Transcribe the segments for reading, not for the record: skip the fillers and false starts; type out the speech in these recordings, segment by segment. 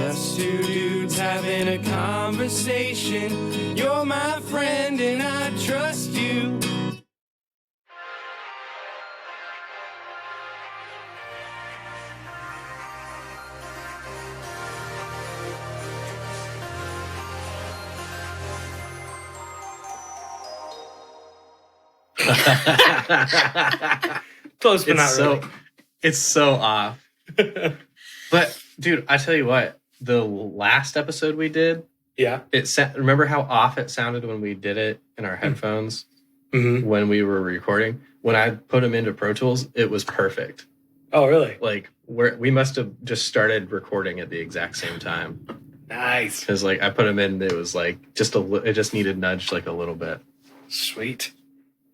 Just two dudes having a conversation. You're my friend and I trust you. Close, but not really. It's so off. But, dude, I tell you what, the last episode we did, remember how off it sounded when we did it in our headphones when we were recording? When I put them into Pro Tools, it was perfect. Oh, really? Like, we must have just started recording at the exact same time. Nice. Because, like, I put them in, it was like, it just needed nudged like a little bit. Sweet.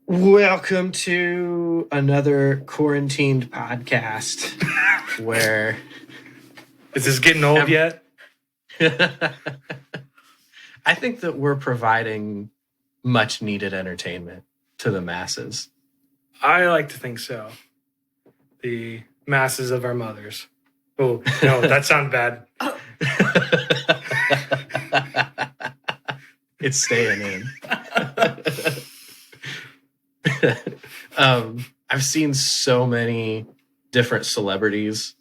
Welcome to another quarantined podcast where... Is this getting old yet? I think that we're providing much needed entertainment to the masses. I like to think so. The masses of our mothers. Oh, no, that sounds bad. It's staying in. I've seen so many different celebrities.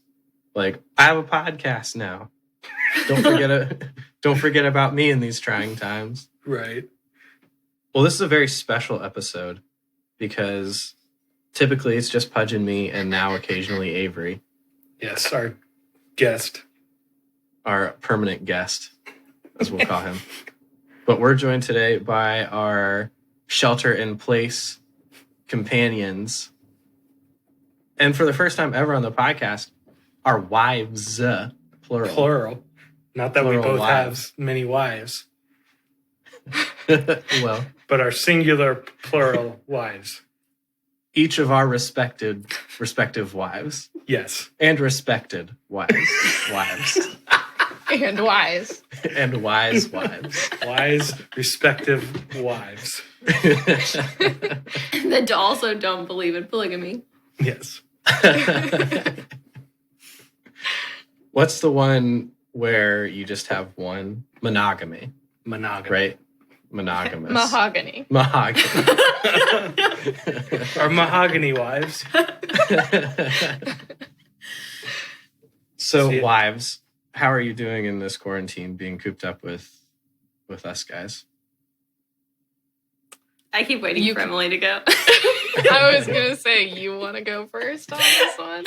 Like, I have a podcast now. Don't forget about me in these trying times. Right. Well, this is a very special episode because typically it's just Pudge and me, and now occasionally Avery. Yes, our guest. Our permanent guest, as we'll call him. But we're joined today by our shelter-in-place companions. And for the first time ever on the podcast, our wives, plural. Plural. Not that Plural we both wives. have many wives. Well, but our singular plural wives. Each of our respective wives. Yes. And respected wives. And wise. And wise wives. Wise, respective wives. That also don't believe in polygamy. Yes. What's the one where you just have one? Monogamy. Right? Monogamous. Mahogany. Our mahogany wives. So, wives, how are you doing in this quarantine, being cooped up with us guys? I keep waiting for Emily to go. I was going to say, you want to go first on this one?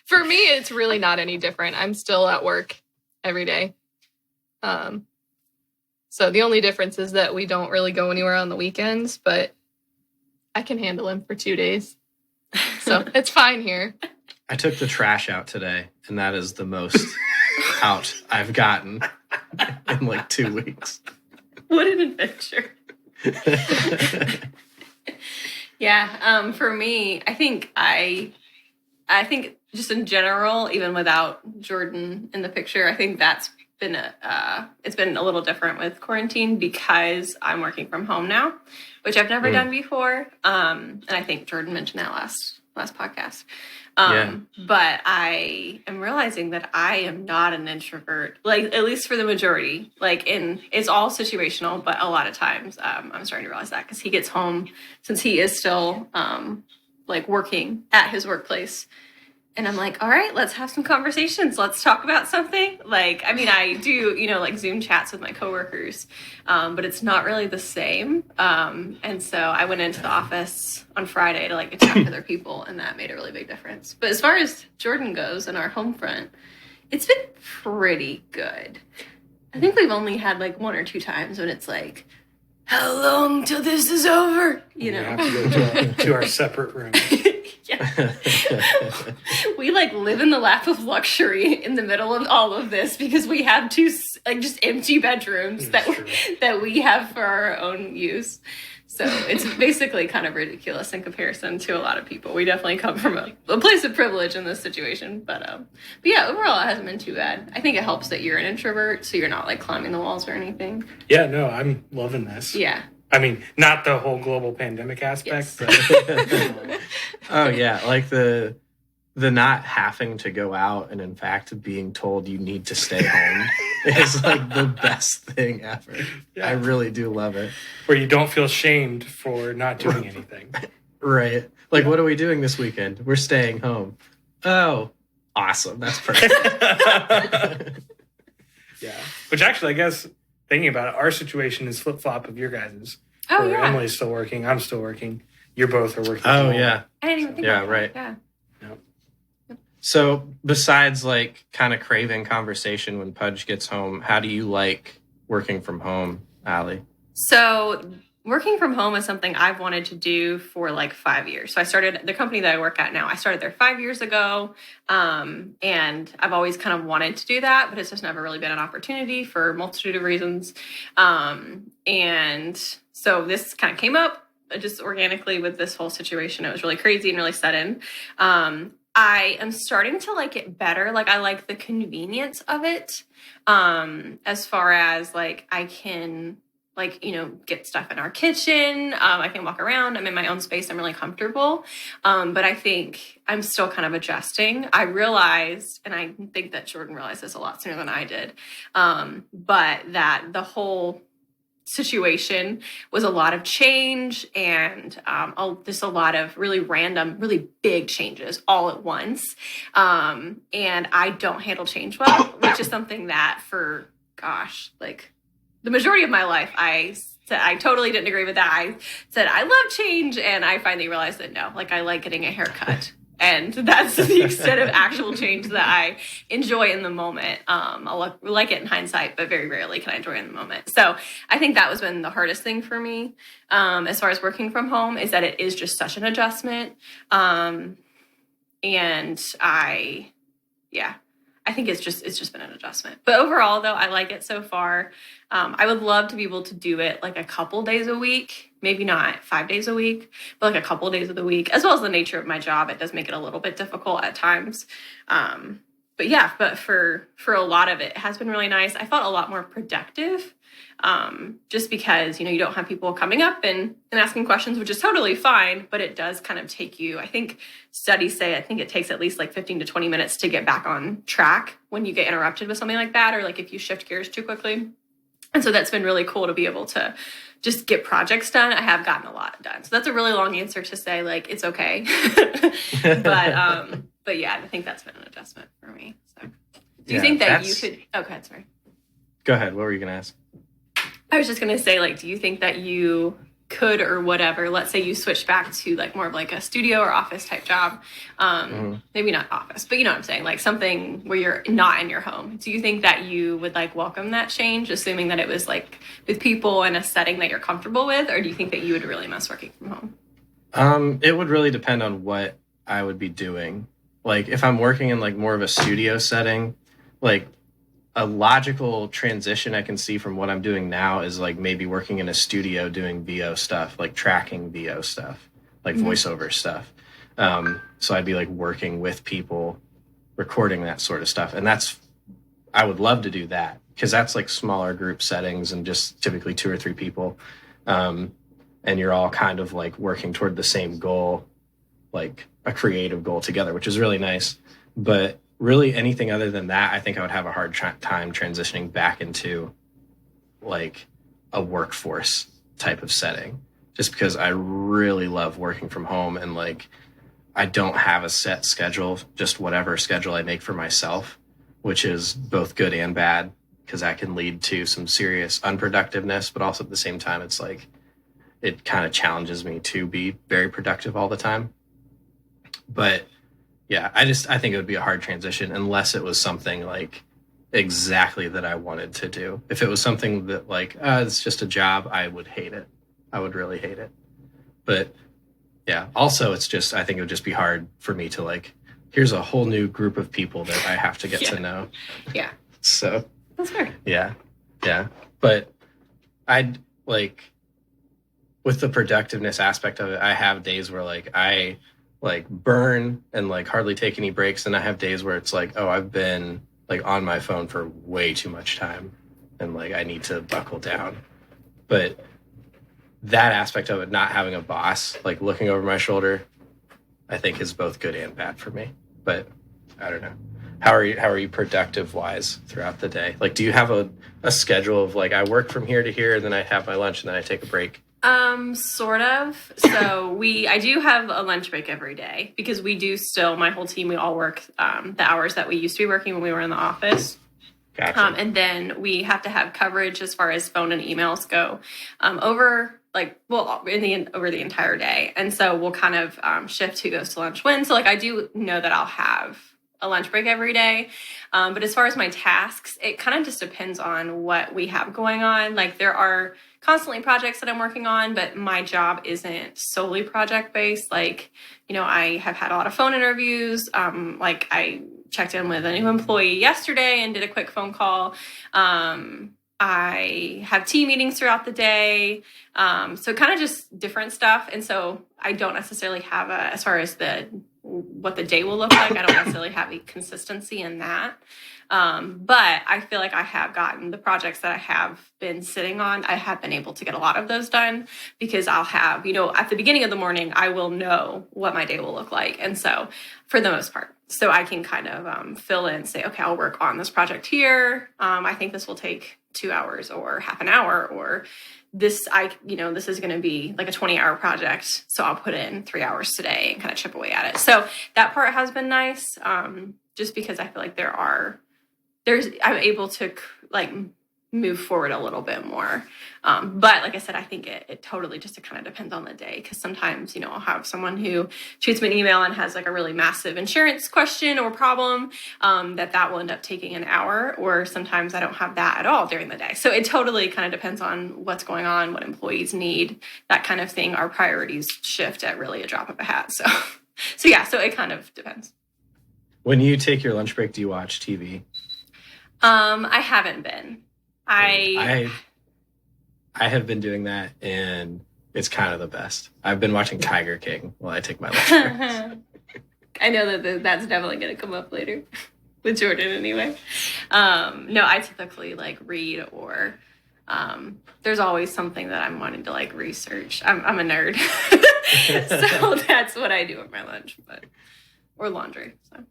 For me, it's really not any different. I'm still at work every day. So the only difference is that we don't really go anywhere on the weekends, but I can handle him for 2 days. So it's fine here. I took the trash out today, and that is the most out I've gotten in like 2 weeks. What an adventure. Yeah, for me, I think just in general, even without Jordan in the picture, I think that's been it's been a little different with quarantine because I'm working from home now, which I've never done before. And I think Jordan mentioned that last podcast. But I am realizing that I am not an introvert, like at least for the majority. It's all situational, but a lot of times I'm starting to realize that because he gets home, since he is still working at his workplace. And I'm like, all right, let's have some conversations. Let's talk about something. I do, Zoom chats with my coworkers, but it's not really the same. And so I went into the office on Friday to get to talk to other people, and that made a really big difference. But as far as Jordan goes and our home front, it's been pretty good. I think we've only had one or two times when it's like, how long till this is over? You know, we have to go to our separate rooms. Yeah. We live in the lap of luxury in the middle of all of this because we have two just empty bedrooms that we have for our own use. So it's basically kind of ridiculous in comparison to a lot of people. We definitely come from a place of privilege in this situation. But yeah, overall, it hasn't been too bad. I think it helps that you're an introvert, so you're not climbing the walls or anything. Yeah, no, I'm loving this. Yeah. I mean, not the whole global pandemic aspect, yes. but... Oh, yeah. The the not having to go out and in fact being told you need to stay home is like the best thing ever. Yeah. I really do love it. Where you don't feel shamed for not doing anything. Right. Like, what are we doing this weekend? We're staying home. Oh, awesome. That's perfect. Yeah. Which actually, I guess, thinking about it, our situation is flip-flop of your guys's. Oh, where yeah. Emily's still working. I'm still working. You both are working. Oh, from home. yeah. I didn't even think Yeah, about that. right. Yeah. So besides like kind of craving conversation when Pudge gets home, how do you like working from home, Allie? So working from home is something I've wanted to do for like 5 years. So I started the company that I work at now. I started there 5 years ago. And I've always kind of wanted to do that, but it's just never really been an opportunity for a multitude of reasons. And so this kind of came up just organically with this whole situation. It was really crazy and really sudden. I am starting to like it better. Like I like the convenience of it. As far as like I can like, you know, get stuff in our kitchen. I can walk around. I'm in my own space. I'm really comfortable. But I think I'm still kind of adjusting. I realized, and I think that Jordan realized this a lot sooner than I did, but that the whole situation was a lot of change and just a lot of really random, really big changes all at once. And I don't handle change well, which is something that for, gosh, like the majority of my life, I totally didn't agree with that. I said, I love change. And I finally realized that no, like I like getting a haircut. And that's the extent of actual change that I enjoy in the moment. I'll like it in hindsight, but very rarely can I enjoy it in the moment. So I think that was been the hardest thing for me as far as working from home is that it is just such an adjustment. And I think it's just been an adjustment. But overall, though, I like it so far. I would love to be able to do it like a couple days a week, maybe not 5 days a week, but like a couple days of the week, as well as the nature of my job. It does make it a little bit difficult at times. But yeah, but for a lot of it, it has been really nice. I felt a lot more productive just because, you know, you don't have people coming up and asking questions, which is totally fine, but it does kind of take you, I think studies say, I think it takes at least like 15 to 20 minutes to get back on track when you get interrupted with something like that, or like if you shift gears too quickly. And so that's been really cool to be able to just get projects done. I have gotten a lot done. So that's a really long answer to say like, it's okay. But yeah, I think that's been an adjustment for me. So do you think that you could, okay, sorry. Go ahead. What were you going to ask? I was just going to say, like, do you think that you could or whatever, let's say you switch back to like more of like a studio or office type job, maybe not office, but you know what I'm saying, like something where you're not in your home. Do you think that you would like welcome that change, assuming that it was like with people in a setting that you're comfortable with, or do you think that you would really miss working from home? It would really depend on what I would be doing. Like if I'm working in like more of a studio setting, like a logical transition I can see from what I'm doing now is like maybe working in a studio doing VO stuff, like tracking VO stuff, like voiceover stuff. So I'd be like working with people, recording that sort of stuff. And I would love to do that because that's like smaller group settings and just typically 2 or 3 people. And you're all kind of like working toward the same goal, like a creative goal together, which is really nice. But really anything other than that, I think I would have a hard time transitioning back into like a workforce type of setting, just because I really love working from home and like I don't have a set schedule, just whatever schedule I make for myself, which is both good and bad because that can lead to some serious unproductiveness, but also at the same time, it's like it kind of challenges me to be very productive all the time. But yeah, I think it would be a hard transition unless it was something like exactly that I wanted to do. If it was something that like, it's just a job, I would hate it. I would really hate it. But yeah, also it's just, I think it would just be hard for me to like, here's a whole new group of people that I have to get to know. Yeah. So That's fair. yeah. But I'd like, with the productiveness aspect of it, I have days where like I like burn and like hardly take any breaks, and I have days where it's like, oh, I've been like on my phone for way too much time and like I need to buckle down. But that aspect of it, not having a boss like looking over my shoulder, I think is both good and bad for me. but I don't know. How are you productive wise throughout the day? Like, do you have a schedule of like, I work from here to here, and then I have my lunch, and then I take a break? Sort of. So I do have a lunch break every day because we do still, my whole team, we all work the hours that we used to be working when we were in the office. Gotcha. And then we have to have coverage as far as phone and emails go over the entire day. And so we'll kind of shift who goes to lunch when. So like I do know that I'll have a lunch break every day. But as far as my tasks, it kind of just depends on what we have going on. Like there are constantly projects that I'm working on, but my job isn't solely project based. Like, I have had a lot of phone interviews. Like I checked in with a new employee yesterday and did a quick phone call. I have team meetings throughout the day. So kind of just different stuff. And so I don't necessarily have as far as what the day will look like, I don't necessarily have a consistency in that. But I feel like I have gotten the projects that I have been sitting on. I have been able to get a lot of those done because I'll have, at the beginning of the morning, I will know what my day will look like. And so for the most part, so I can kind of fill in, say, okay, I'll work on this project here. I think this will take 2 hours or half an hour, or this is going to be like a 20-hour project. So I'll put in 3 hours today and kind of chip away at it. So that part has been nice. Just because I feel like I'm able to like move forward a little bit more. But like I said, I think it totally just kind of depends on the day. Because sometimes, I'll have someone who shoots me an email and has like a really massive insurance question or problem that will end up taking an hour. Or sometimes I don't have that at all during the day. So it totally kind of depends on what's going on, what employees need, that kind of thing. Our priorities shift at really a drop of a hat. So it kind of depends. When you take your lunch break, do you watch TV? I haven't been. I have been doing that, and it's kind of the best. I've been watching Tiger King while I take my lunch breaks. I know that's definitely going to come up later with Jordan anyway. No, I typically like read or there's always something that I'm wanting to like research. I'm a nerd. So that's what I do at my lunch, or laundry. So.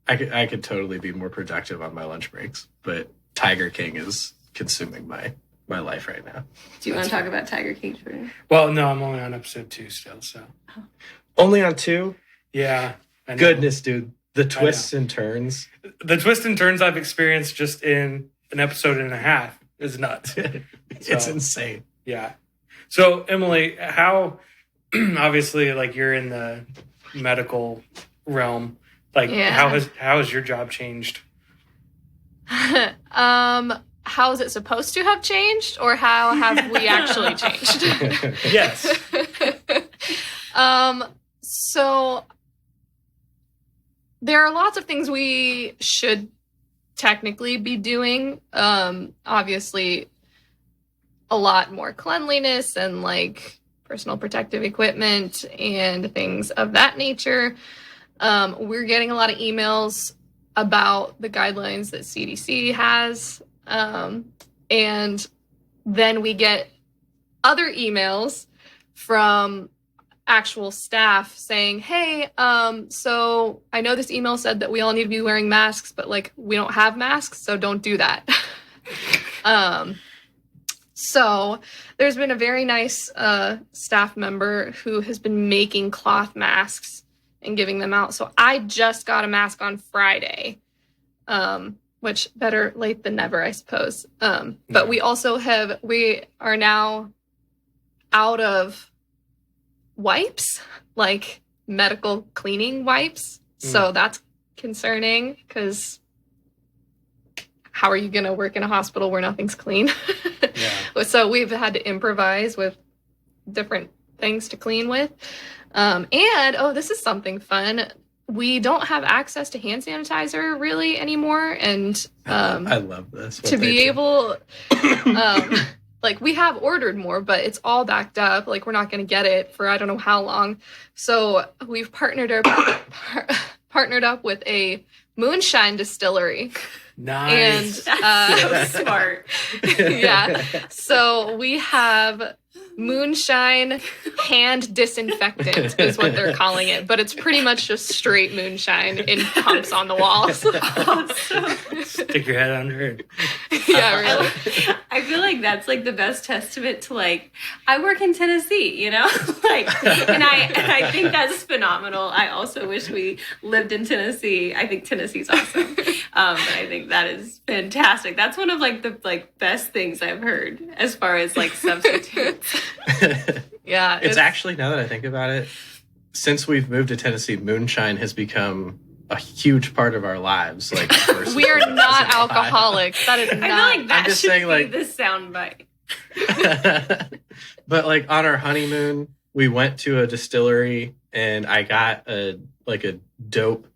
I could totally be more productive on my lunch breaks, but Tiger King is consuming my life right now. Do you want to talk about Tiger King, Jordan? Well, no, I'm only on episode 2 still, so. Only on 2? Yeah. I know. Goodness, dude. The twists and turns. The twists and turns I've experienced just in an episode and a half is nuts. It's insane. Yeah. So, Emily, how, obviously, like, you're in the medical realm. Like, how has your job changed? How is it supposed to have changed, or how have we actually changed? Yes. So there are lots of things we should technically be doing. Obviously, a lot more cleanliness and like personal protective equipment and things of that nature. We're getting a lot of emails about the guidelines that CDC has. And then we get other emails from actual staff saying, hey, so I know this email said that we all need to be wearing masks, but like we don't have masks, so don't do that. So there's been a very nice staff member who has been making cloth masks and giving them out. So I just got a mask on Friday, which better late than never, I suppose. But we are now out of wipes, like medical cleaning wipes. So that's concerning because how are you going to work in a hospital where nothing's clean? Yeah. So we've had to improvise with different things to clean with. And this is something fun. We don't have access to hand sanitizer really anymore. And I love this. To be able, like we have ordered more, but it's all backed up. Like we're not going to get it for I don't know how long. So we've partnered up with a moonshine distillery. Nice. And so smart. Yeah. So we have moonshine hand disinfectant is what they're calling it, but it's pretty much just straight moonshine in pumps on the walls. Awesome. Stick your head under it. Yeah, really. I feel like that's like the best testament to like I work in Tennessee, you know, like, and I think that's phenomenal. I also wish we lived in Tennessee. I think Tennessee's awesome, but I think that is fantastic. That's one of like the best things I've heard as far as like substitutes. Yeah, It's actually, now that I think about it, since we've moved to Tennessee, moonshine has become a huge part of our lives. Like, versus we are when it was not in Ohio. alcoholics. That is I feel not. like that just should saying, be like- the soundbite. But like on our honeymoon, we went to a distillery and I got a dope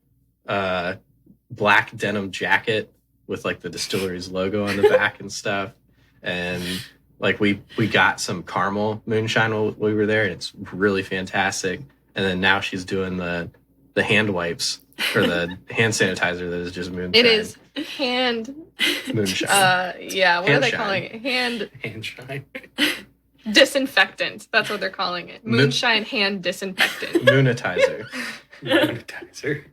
black denim jacket with like the distillery's logo on the back and stuff. And like we got some caramel moonshine while we were there, and it's really fantastic. And then now she's doing the hand wipes or the hand sanitizer that is just moonshine. It is hand. moonshine. Yeah. What are Hand they shine. calling it? Hand Hand shine. disinfectant. That's what they're calling it. Moonshine hand disinfectant. Moonitizer. Sanitizer.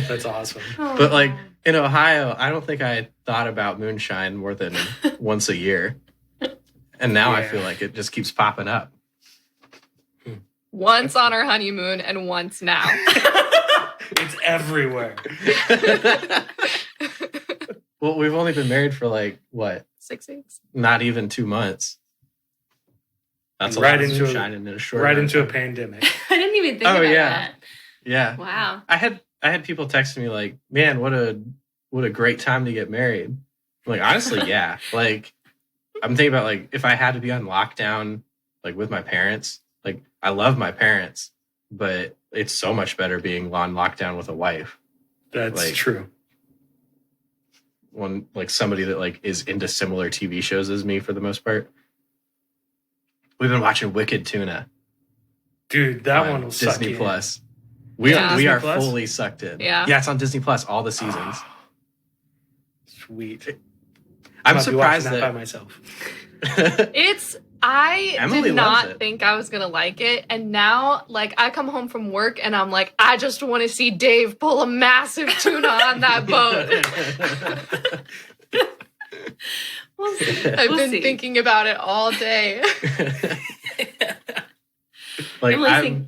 That's awesome. But like in Ohio, I don't think I thought about moonshine more than once a year. And now I Yeah. feel like it just keeps popping up. Once on our honeymoon and once now. It's everywhere. Well, we've only been married for like, what? 6 weeks. Not even 2 months. That's a Right lot of into a- moonshine in a short Right amount of into a time. pandemic. I didn't even think Oh, about yeah. that. Yeah. Wow. I had people texting me like, man, what a great time to get married. I'm like, honestly, yeah. Like, I'm thinking about like if I had to be on lockdown, like with my parents, like I love my parents, but it's so much better being on lockdown with a wife. That's Like- true. One like somebody that like is into similar TV shows as me for the most part. We've been watching Wicked Tuna. Dude, that on one will suck Disney you Plus. We Yeah. are we Disney are Plus? fully sucked in. Yeah. Yeah, it's on Disney Plus, all the seasons. Sweet. I'm Might be watching surprised that by that myself. I Emily did loves not it. think I was gonna like it, and now like I come home from work and I'm like, I just want to see Dave pull a massive tuna on that boat. We'll see. I've We'll been see. thinking about it all day. like Emily's I'm, think-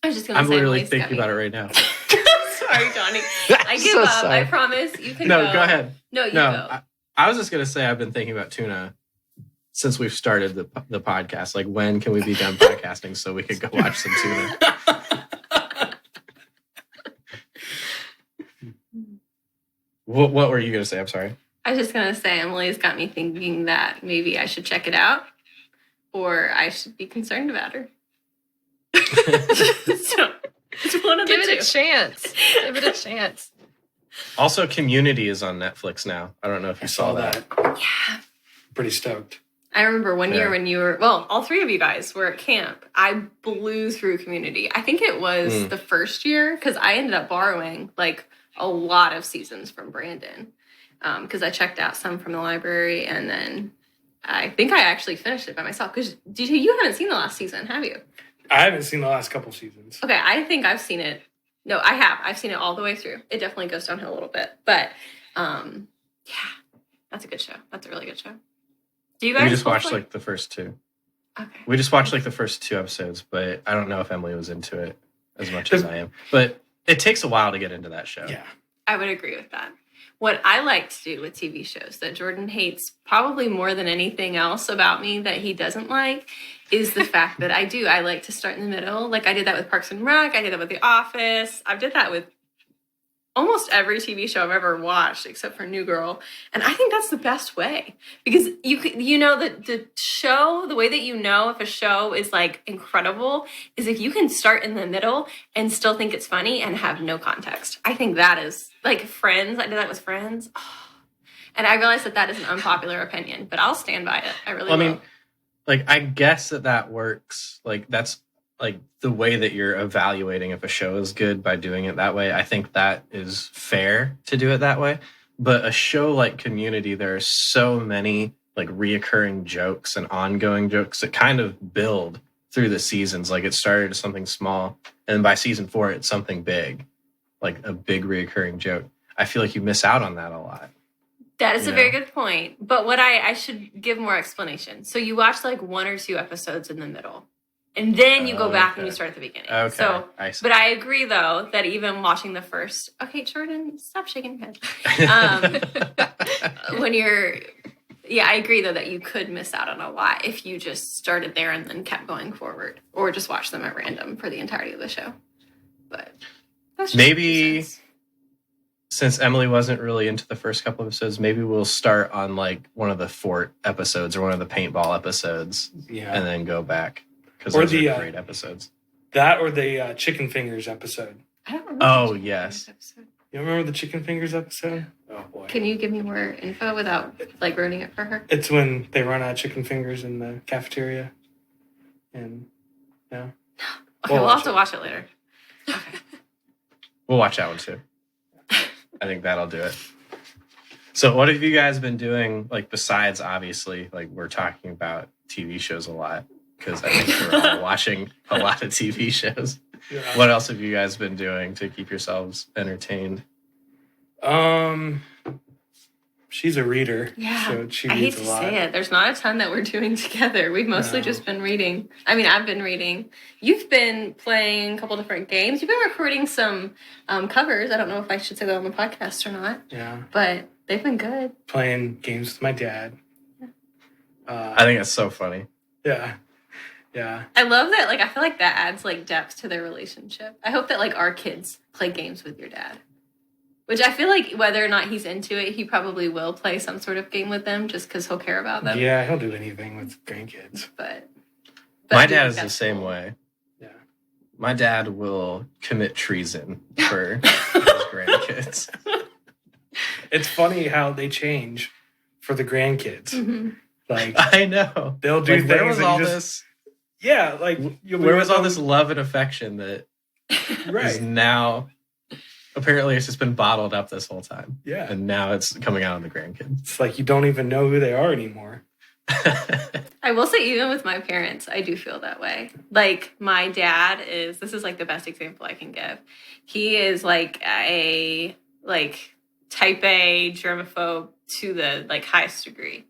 I was just gonna I'm say literally Emily's thinking got about it me. right now. Sorry, Johnny. I give So up. sorry. I promise. You can No, go ahead. No, you No, go. I was just gonna say I've been thinking about tuna since we've started the podcast. Like, when can we be done podcasting so we could go watch some tuna? What were you gonna say? I'm sorry. I was just gonna say Emily's got me thinking that maybe I should check it out, or I should be concerned about her. So it's one of the Give it two. a chance. Give it a chance. Also, Community is on Netflix now. I don't know if you I saw that. Yeah. Pretty stoked. I remember one year Yeah. when you were, well, all three of you guys were at camp. I blew through Community. I think it was the first year because I ended up borrowing like a lot of seasons from Brandon because I checked out some from the library and then I think I actually finished it by myself because you haven't seen the last season, have you? I haven't seen the last couple seasons. Okay, I think I've seen it. No, I have. I've seen it all the way through. It definitely goes downhill a little bit. But yeah, that's a good show. That's a really good show. Do you guys We just both watched like the first two. Okay. We just watched like the first 2 episodes, but I don't know if Emily was into it as much as I am. But it takes a while to get into that show. Yeah. I would agree with that. What I like to do with TV shows that Jordan hates probably more than anything else about me that he doesn't like is the fact that I like to start in the middle. Like I did that with Parks and Rec. I did that with The Office. I've did that with almost every TV show I've ever watched except for New Girl. And I think that's the best way because you know that the show, the way that you know if a show is like incredible is if you can start in the middle and still think it's funny and have no context. I think that is like Friends. I did that with Friends. And I realize that is an unpopular opinion, but I'll stand by it. I really Well, I will. mean, like, I guess that works. Like, that's like the way that you're evaluating if a show is good by doing it that way. I think that is fair to do it that way. But a show like Community, there are so many like reoccurring jokes and ongoing jokes that kind of build through the seasons. Like it started as something small, and by season 4, it's something big, like a big reoccurring joke. I feel like you miss out on that a lot. That is a very good point. But what I should give more explanation. So you watch like 1 or 2 episodes in the middle, and then you go back and you start at the beginning. Okay. So, but I agree though that even watching the first, okay, Jordan, stop shaking your head. When you're, I agree though that you could miss out on a lot if you just started there and then kept going forward, or just watch them at random for the entirety of the show. But that's just maybe. Since Emily wasn't really into the first couple of episodes, maybe we'll start on like one of the fort episodes or one of the paintball episodes, and then go back because those are great episodes. That or the chicken fingers episode. I don't remember. Oh yes, you don't remember the chicken fingers episode? Oh boy! Can you give me more info without like ruining it for her? It's when they run out of chicken fingers in the cafeteria, and Okay, we'll have to watch it later. Okay. We'll watch that one too. I think that'll do it. So what have you guys been doing, like, besides, obviously, like, we're talking about TV shows a lot, because I think we're all watching a lot of TV shows. Yeah. What else have you guys been doing to keep yourselves entertained? She's a reader. Yeah, so she I hate reads to a lot. say it. There's not a ton that we're doing together. We've mostly just been reading. I mean, I've been reading. You've been playing a couple different games. You've been recording some covers. I don't know if I should say that on the podcast or not. Yeah. But they've been good. Playing games with my dad. I think it's so funny. Yeah. Yeah. I love that. Like, I feel like that adds like depth to their relationship. I hope that like our kids play games with your dad. Which I feel like whether or not he's into it, he probably will play some sort of game with them just because he'll care about them. Yeah, he'll do anything with grandkids. But my dad is the same way. Yeah. My dad will commit treason for his grandkids. It's funny how they change for the grandkids. Mm-hmm. Like, I know. They'll do things where was that all you just, this? Yeah, like where was all this love and affection that right. is now... Apparently, it's just been bottled up this whole time. Yeah. And now it's coming out on the grandkids. It's like you don't even know who they are anymore. I will say, even with my parents, I do feel that way. Like, my dad is, this is like the best example I can give. He is like a, like, type A germaphobe to the, like, highest degree.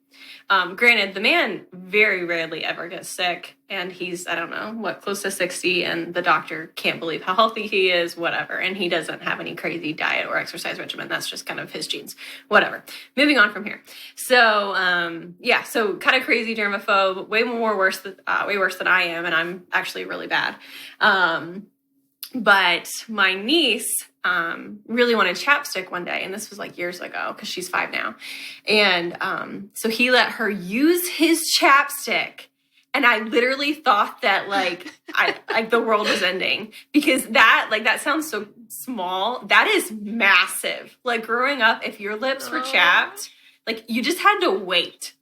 Granted, the man very rarely ever gets sick, and he's, I don't know, what, close to 60, and the doctor can't believe how healthy he is, whatever, and he doesn't have any crazy diet or exercise regimen. That's just kind of his genes, whatever. Moving on from here. So, so kind of crazy germaphobe, way worse than I am, and I'm actually really bad. But my niece really wanted chapstick one day, and this was like years ago because she's 5 now. And so he let her use his chapstick, and I literally thought that like the world was ending, because that sounds so small. That is massive. Like, growing up, if your lips were chapped, like, you just had to wait.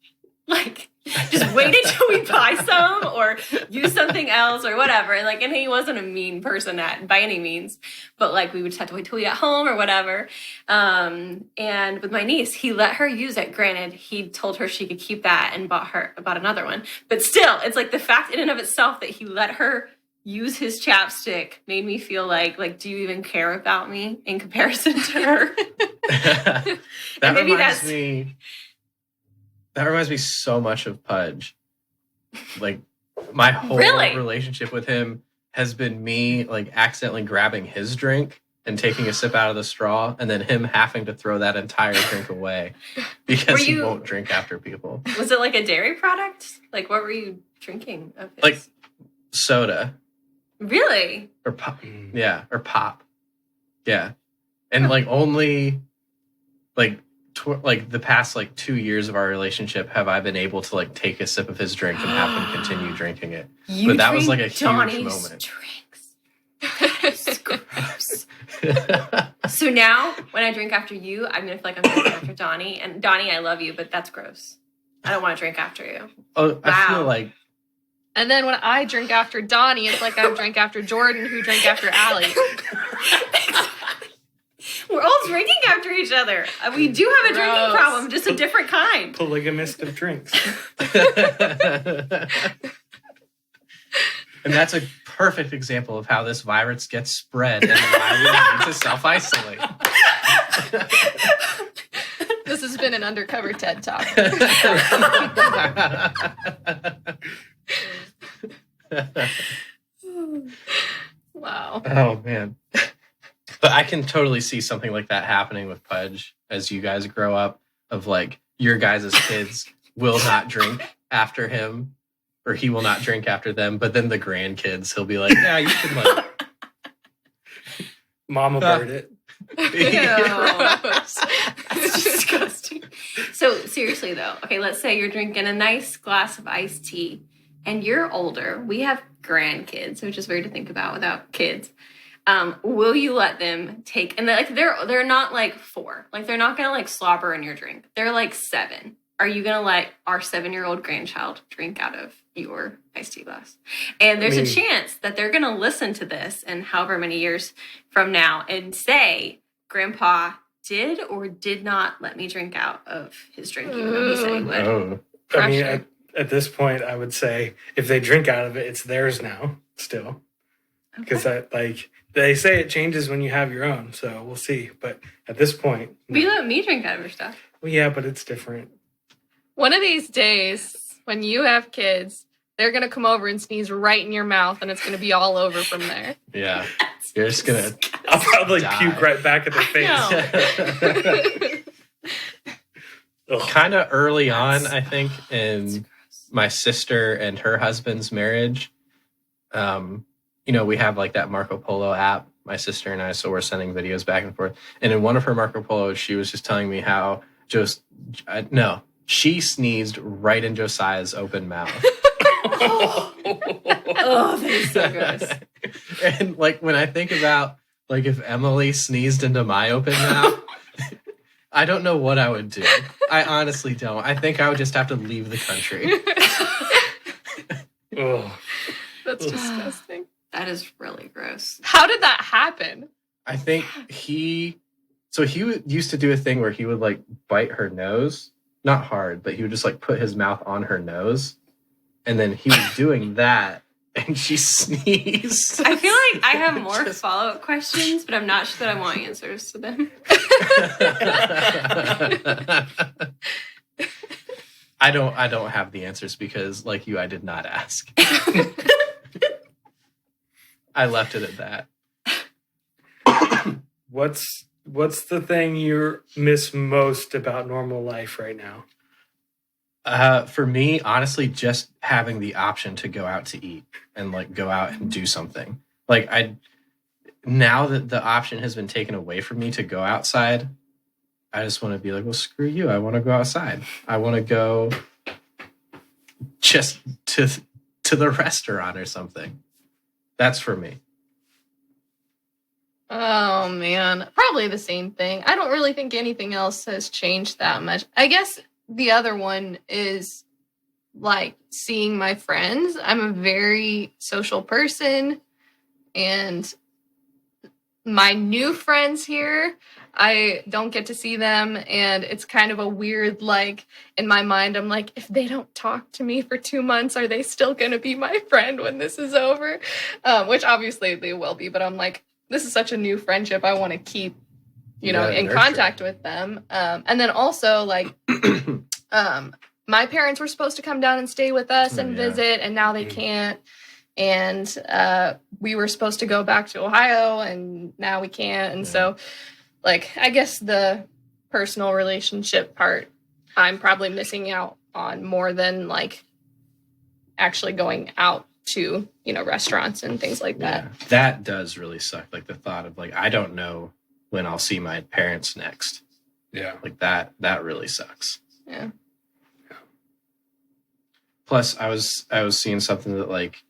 Like, just wait until we buy some or use something else or whatever. And he wasn't a mean person by any means, but like, we would just have to wait till we got home or whatever. And with my niece, he let her use it. Granted, he told her she could keep that and bought another one. But still, it's like the fact in and of itself that he let her use his chapstick made me feel like, do you even care about me in comparison to her? That reminds me so much of Pudge. Like, my whole relationship with him has been me, like, accidentally grabbing his drink and taking a sip out of the straw, and then him having to throw that entire drink away because he won't drink after people. Was it like a dairy product? Like, what were you drinking of his? Like, soda. Really? Or pop. Yeah, or pop. Yeah. And, like, only, like the past 2 years of our relationship have I been able to take a sip of his drink and have him continue drinking it. But that was a Donnie's huge moment. Drinks. That is gross. So now when I drink after you, I'm gonna feel like I'm drinking after Donnie. And Donnie, I love you, but that's gross. I don't want to drink after you. Oh, wow. I feel like. And then when I drink after Donnie, it's like I drank after Jordan, who drank after Allie. We're all drinking after each other. We do have a drinking Gross. problem, just a different kind. Polygamist of drinks. And that's a perfect example of how this virus gets spread and why we need to self-isolate. This has been an undercover TED Talk. Wow. Oh, man. But I can totally see something like that happening with Pudge as you guys grow up, of like your guys' kids will not drink after him, or he will not drink after them, but then the grandkids, he'll be like, yeah, you can like... Mama bird it. That's disgusting. So seriously though, okay, let's say you're drinking a nice glass of iced tea and you're older. We have grandkids, which is weird to think about without kids. Will you let them take, and they're not like 4, like they're not gonna like slobber in your drink. They're like 7. Are you gonna let our 7-year-old grandchild drink out of your iced tea glass? And there's a chance that they're gonna listen to this and however many years from now and say, Grandpa did or did not let me drink out of his drink, even though he said he would. Oh. I mean, at this point, I would say if they drink out of it, it's theirs now, still. Because they say it changes when you have your own, so we'll see. But at this point, But you let me drink out of your stuff. well, yeah, but it's different. One of these days, when you have kids, they're going to come over and sneeze right in your mouth, and it's going to be all over from there. Yeah. You're just going to... I'll probably Die. puke right back at their face. Ugh. Kind of early on, I think, in my sister and her husband's marriage, we have like that Marco Polo app, my sister and I, so we're sending videos back and forth. And in one of her Marco Polos, she was just telling me how she sneezed right in Josiah's open mouth. Oh, that is so gross. And like when I think about like if Emily sneezed into my open mouth, I don't know what I would do. I honestly don't. I think I would just have to leave the country. Ugh. That's disgusting. That is really gross. How did that happen? I think he used to do a thing where he would like bite her nose, not hard, but he would just like put his mouth on her nose, and then he was doing that, and she sneezed. I feel like I have more follow-up questions, but I'm not sure that I want answers to them. I don't have the answers because, like you, I did not ask. I left it at that. What's the thing you miss most about normal life right now? For me, honestly, just having the option to go out to eat and like go out and do something. Like now that the option has been taken away from me to go outside, I just want to be like, well, screw you. I want to go outside. I want to go just to the restaurant or something. That's for me. Oh, man. Probably the same thing. I don't really think anything else has changed that much. I guess the other one is like seeing my friends. I'm a very social person, and my new friends here, I don't get to see them, and it's kind of a weird, like, in my mind, I'm like, if they don't talk to me for 2 months, are they still going to be my friend when this is over? Which obviously they will be, but I'm like, this is such a new friendship. I want to keep, in nurture. contact with them. And then also, like, my parents were supposed to come down and stay with us and visit, and now they can't. And we were supposed to go back to Ohio, and now we can't. And so, like, I guess the personal relationship part, I'm probably missing out on more than, like, actually going out to, restaurants and things like that. Yeah, that does really suck. Like, the thought of, like, I don't know when I'll see my parents next. Yeah. Like, that really sucks. Yeah. Plus, I was seeing something that, like,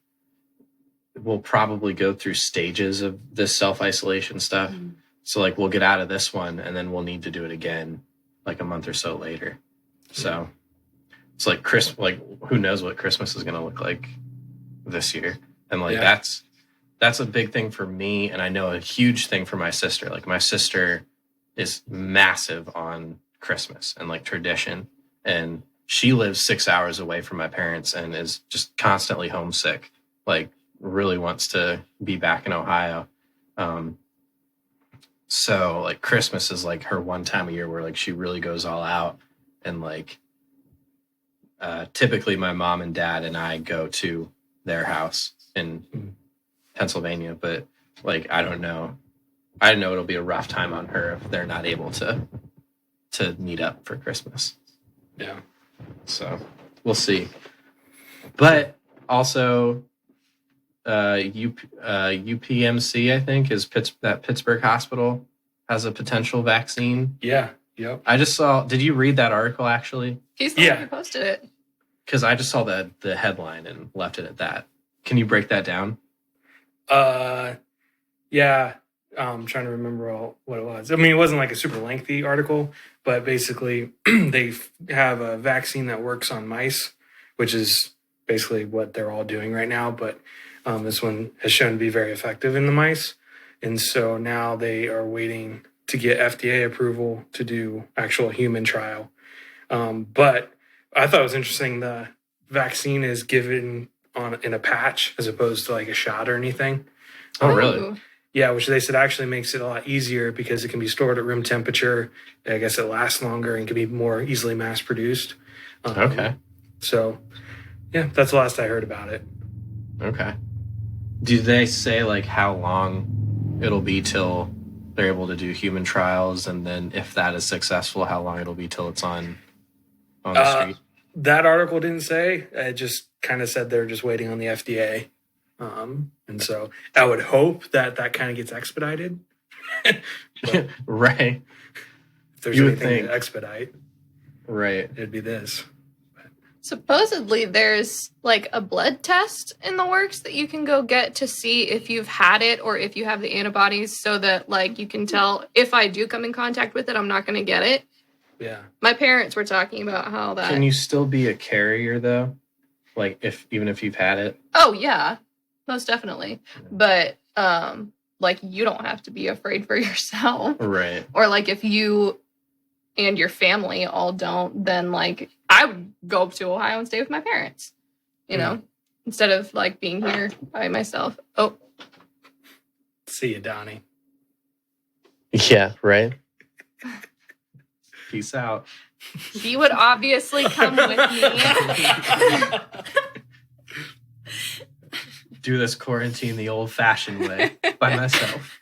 we'll probably go through stages of this self-isolation stuff. Mm-hmm. So, like, we'll get out of this one, and then we'll need to do it again, like, a month or so later. So, it's like who knows what Christmas is going to look like this year. And, like, that's a big thing for me, and I know a huge thing for my sister. Like, my sister is massive on Christmas and like tradition. And she lives 6 hours away from my parents and is just constantly homesick. Like really wants to be back in Ohio. So like Christmas is like her one time a year where like she really goes all out. And like typically my mom and dad and I go to their house in Pennsylvania, but like I don't know it'll be a rough time on her if they're not able to meet up for Christmas. Yeah. So we'll see. But also UPMC, I think, is that Pittsburgh hospital has a potential vaccine. Yeah. Yep. I just saw, did you read that article actually? He's the one who posted it. Because I just saw the headline and left it at that. Can you break that down? Yeah. I'm trying to remember what it was. I mean, it wasn't like a super lengthy article, but basically they have a vaccine that works on mice, which is basically what they're all doing right now. But this one has shown to be very effective in the mice. And so now they are waiting to get FDA approval to do actual human trial. But I thought it was interesting. The vaccine is given in a patch as opposed to like a shot or anything. Oh, really? Ooh. Yeah, which they said actually makes it a lot easier because it can be stored at room temperature. I guess it lasts longer and can be more easily mass produced. Okay. So, yeah, that's the last I heard about it. Okay. Do they say like how long it'll be till they're able to do human trials, and then if that is successful, how long it'll be till it's on the street? That article didn't say. It just kind of said they're just waiting on the FDA. And so I would hope that kind of gets expedited. Right. If there's You would anything think. to expedite, Right. it'd be this. Supposedly there's like a blood test in the works that you can go get to see if you've had it or if you have the antibodies, so that like you can tell if I do come in contact with it, I'm not going to get it. Yeah. My parents were talking about how that. Can you still be a carrier though? Like even if you've had it? Oh yeah, most definitely. But like you don't have to be afraid for yourself. Right. Or like if you and your family all don't, then like I would go up to Ohio and stay with my parents, you know, instead of like being here by myself. Oh, See you, Donnie. Yeah, right. Peace out. he would obviously come with me. Do this quarantine the old-fashioned way by myself.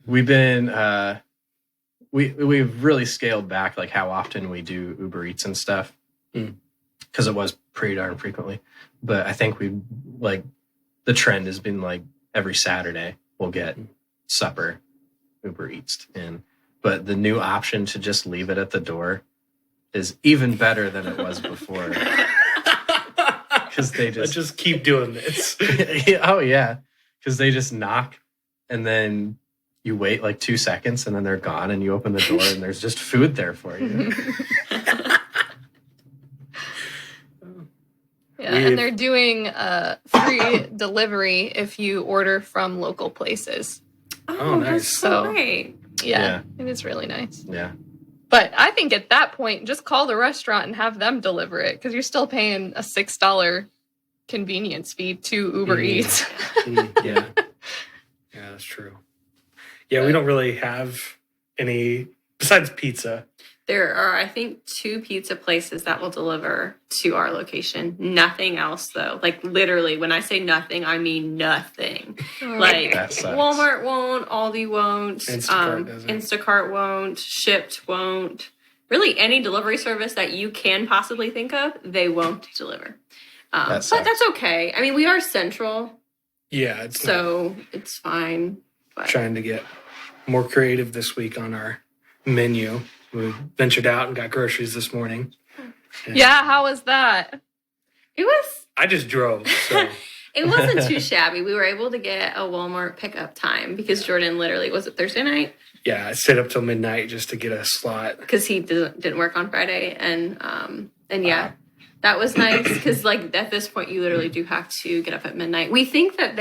We've been we've really scaled back like how often we do Uber Eats and stuff, because it was pretty darn frequently. But I think we like the trend has been like every Saturday we'll get supper Uber Eats in. But the new option to just leave it at the door is even better than it was before. Because they Let's just keep doing this. oh yeah, because they just knock and then you wait like 2 seconds and then they're gone, and you open the door and there's just food there for you. Yeah, and they're doing free delivery if you order from local places. Oh, nice. That's so great. Yeah, it is really nice. Yeah. But I think at that point, just call the restaurant and have them deliver it, because you're still paying a $6 convenience fee to Uber Eats. Yeah. Yeah, that's true. Yeah, we don't really have any, besides pizza. There are, I think, 2 pizza places that will deliver to our location. Nothing else, though. Like, literally, when I say nothing, I mean nothing. Like, That sucks. Walmart won't, Aldi won't, Instacart doesn't. Instacart won't, Shipt won't. Really, any delivery service that you can possibly think of, they won't deliver. That But sucks. that's okay. I mean, we are central, Yeah, it's so it's fine. But trying to get more creative this week on our menu. We ventured out and got groceries this morning. And Yeah, how was that? it was I just drove, so It wasn't too shabby. We were able to get a Walmart pickup time because Jordan literally, was it Thursday night? yeah, I stayed up till midnight just to get a slot. Because he didn't work on Friday. And yeah, that was nice because like at this point you literally do have to get up at midnight. We think that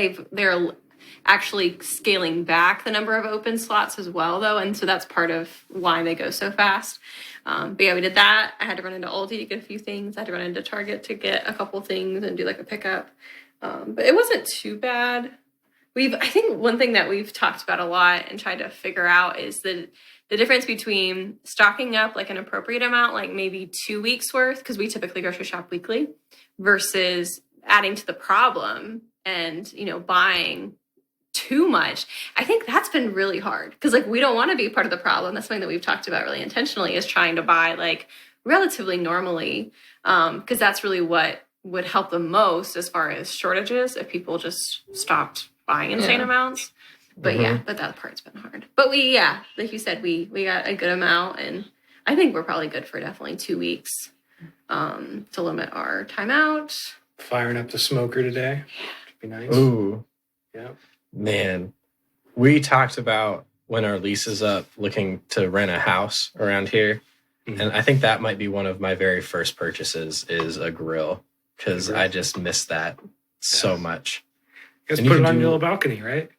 actually scaling back the number of open slots as well, though. And so that's part of why they go so fast. But yeah, we did that. I had to run into Aldi to get a few things. I had to run into Target to get a couple things and do like a pickup. But it wasn't too bad. I think one thing that we've talked about a lot and tried to figure out is the difference between stocking up like an appropriate amount, like maybe 2 weeks worth, because we typically grocery shop weekly, versus adding to the problem and, buying too much. I think that's been really hard because like we don't want to be part of the problem. That's something that we've talked about really intentionally, is trying to buy like relatively normally, because that's really what would help the most as far as shortages if people just stopped buying insane amounts. But but that part's been hard. But like you said, we got a good amount, and I think we're probably good for definitely 2 weeks to limit our timeout. Firing up the smoker today. Be nice. Ooh. Yeah. Man, we talked about when our lease is up looking to rent a house around here. Mm-hmm. And I think that might be one of my very first purchases is a grill, because I just miss that so much. You guys And put you it can on do- your little balcony, right?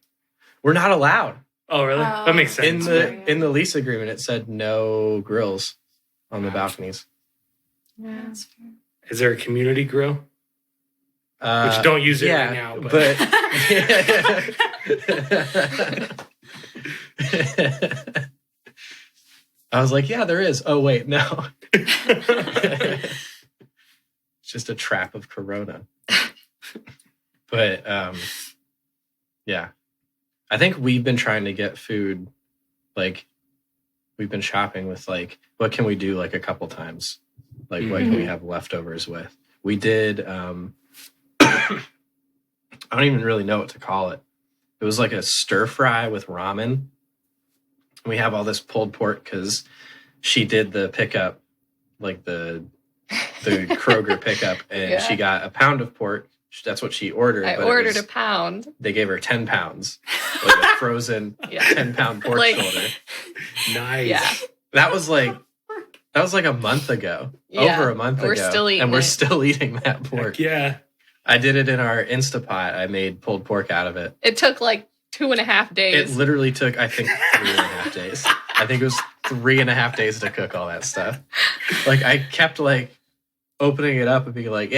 We're not allowed. Oh, really? That makes sense. In the lease agreement, it said no grills on the balconies. Yeah, that's fair. Is there a community grill? Which don't use it right now. But I was like, yeah, there is. Oh, wait, no. It's just a trap of Corona. But yeah, I think we've been trying to get food. Like, we've been shopping with like, what can we do like a couple times? Like, what can we have leftovers with? We did. I don't even really know what to call it. It was like a stir fry with ramen. We have all this pulled pork because she did the pickup, like the Kroger pickup, and she got a pound of pork. That's what she ordered. I ordered a pound. They gave her 10 pounds, like a frozen 10-pound pork shoulder. Nice. Yeah. That was like a month ago. Yeah. Over a month ago. We're still eating and we're it. still eating that pork. Heck yeah. I did it in our Instapot. I made pulled pork out of it. It took like 2.5 days. It literally took, I think, 3.5 days. I think it was 3.5 days to cook all that stuff. Like, I kept like opening it up and being like,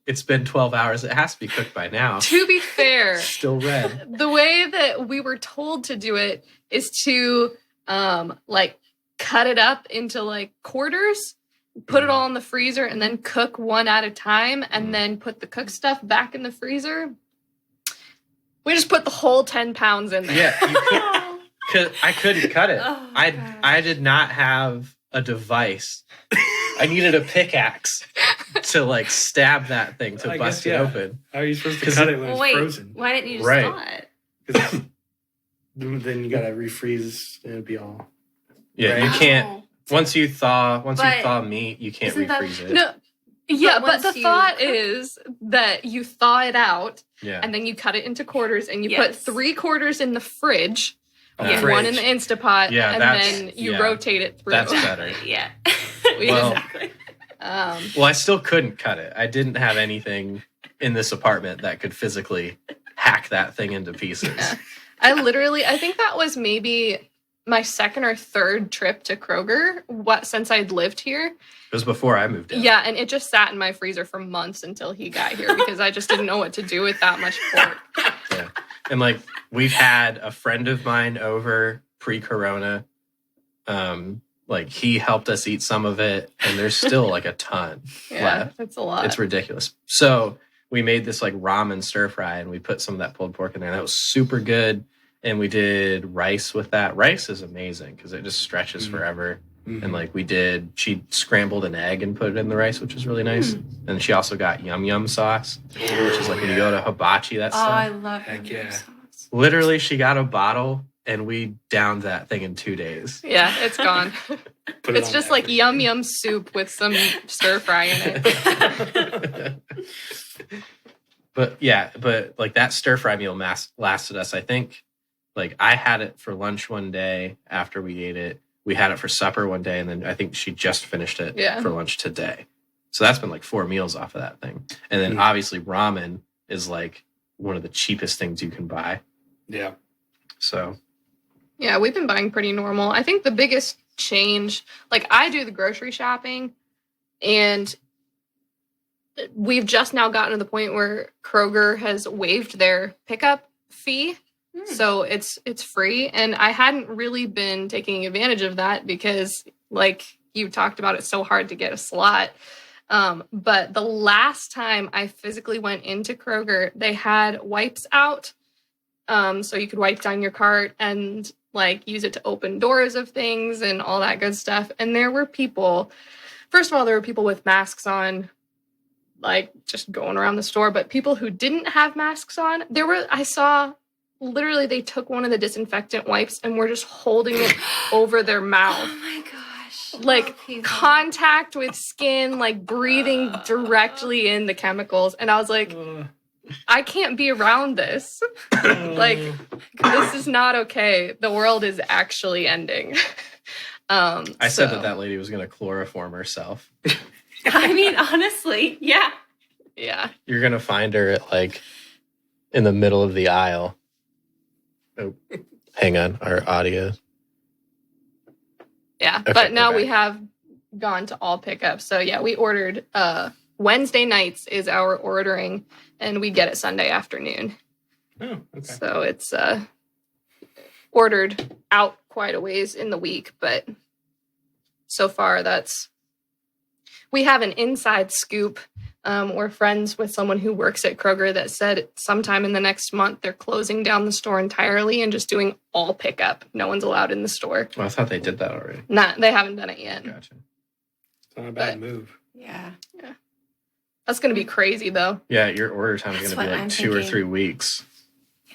it's been 12 hours. It has to be cooked by now. To be fair, Still red. the way that we were told to do it is to like cut it up into like quarters, put it all in the freezer, and then cook one at a time, and then put the cooked stuff back in the freezer. We just put the whole 10 pounds in there. Yeah, you could. I couldn't cut it. Oh, I did not have a device. I needed a pickaxe to like stab that thing to I bust guess, it yeah. open. How are you supposed to 'Cause cut it when it's Wait, frozen? why didn't you just Right. thaw it? 'Cause then you gotta refreeze and it'll be all. Yeah, Right. you can't. Oh. Once you thaw But meat, you can't isn't that- refreeze it. No, yeah, But but once the you thought cook- is that you thaw it out, Yeah. and then you cut it into quarters, and you put Yes. 3 quarters in the fridge, Yeah. and one in the Instapot, Yeah, and that's- then you yeah. rotate it through. That's better. Yeah. Well- Exactly. Well, I still couldn't cut it. I didn't have anything in this apartment that could physically hack that thing into pieces. Yeah. I think that was maybe my second or third trip to Kroger since I'd lived here. It was before I moved in. Yeah, and it just sat in my freezer for months until he got here because I just didn't know what to do with that much pork. Yeah. And like, we've had a friend of mine over pre-corona. Like, he helped us eat some of it, and there's still like a ton Yeah, left. that's a lot. It's ridiculous. So we made this like ramen stir fry, and we put some of that pulled pork in there. That was super good. And we did rice with that. Rice is amazing because it just stretches forever. Mhm. And like she scrambled an egg and put it in the rice, which was really nice. And she also got yum yum sauce, which is like when you go to hibachi, that Oh, I stuff. love Heck yum yum yeah. sauce. Literally, she got a bottle and we downed that thing in 2 days. Yeah, it's gone. Put it It's on just like everything. yum yum soup with some stir fry in it. But like that stir fry meal lasted us, I think. Like, I had it for lunch one day after we ate it. We had it for supper one day, and then I think she just finished it for lunch today. So that's been like 4 meals off of that thing. And then obviously ramen is like one of the cheapest things you can buy. Yeah. So Yeah, we've been buying pretty normal. I think the biggest change, like I do the grocery shopping, and we've just now gotten to the point where Kroger has waived their pickup fee. So it's free. And I hadn't really been taking advantage of that because, like you talked about, it's so hard to get a slot. But the last time I physically went into Kroger, they had wipes out. So you could wipe down your cart and like use it to open doors of things and all that good stuff. And there were people, first of all, there were people with masks on, like just going around the store, but people who didn't have masks on, I saw literally they took one of the disinfectant wipes and were just holding it over their mouth. Oh my gosh. Like People. contact with skin, like breathing directly in the chemicals. And I was like, I can't be around this. Like, this is not okay. The world is actually ending. I said that lady was going to chloroform herself. I mean, honestly, yeah. Yeah. You're going to find her at like in the middle of the aisle. Oh, hang on. Our audio. Yeah. Okay, But now we're we back. have gone to all pickups. So yeah, we ordered Wednesday nights is our ordering, and we get it Sunday afternoon. Oh, okay. So it's ordered out quite a ways in the week, but so far we have an inside scoop. We're friends with someone who works at Kroger that said sometime in the next month they're closing down the store entirely and just doing all pickup. No one's allowed in the store. Well, I thought they did that already. They haven't done it yet. Gotcha. It's not a bad But- move. Yeah. That's going to be crazy though. Yeah, your order time is That's going to be what like I'm 2 or thinking. 3 weeks.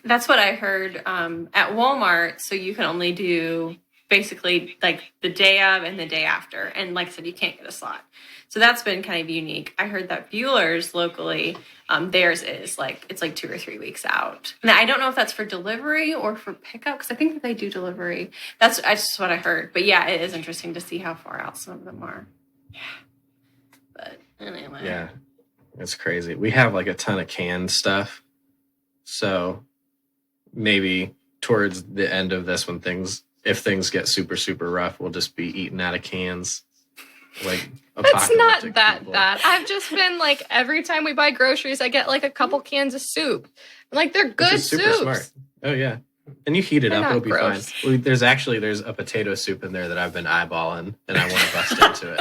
That's what I heard at Walmart. So you can only do basically like the day of and the day after. And like I said, you can't get a slot. So that's been kind of unique. I heard that Bueller's locally, theirs is like, it's like 2 or 3 weeks out. Now, I don't know if that's for delivery or for pickup, because I think that they do delivery. That's just what I heard. But yeah, it is interesting to see how far out some of them are. Yeah. But anyway. Yeah, it's crazy. We have like a ton of canned stuff. So maybe towards the end of this, if things get super, super rough, we'll just be eating out of cans. Like It's not apocalyptic that people. bad. I've just been like, every time we buy groceries, I get like a couple cans of soup. Like they're Which good is super soups. smart. Oh yeah. And you heat it They're up, not it'll be gross. fine. There's a potato soup in there that I've been eyeballing, and I want to bust into it.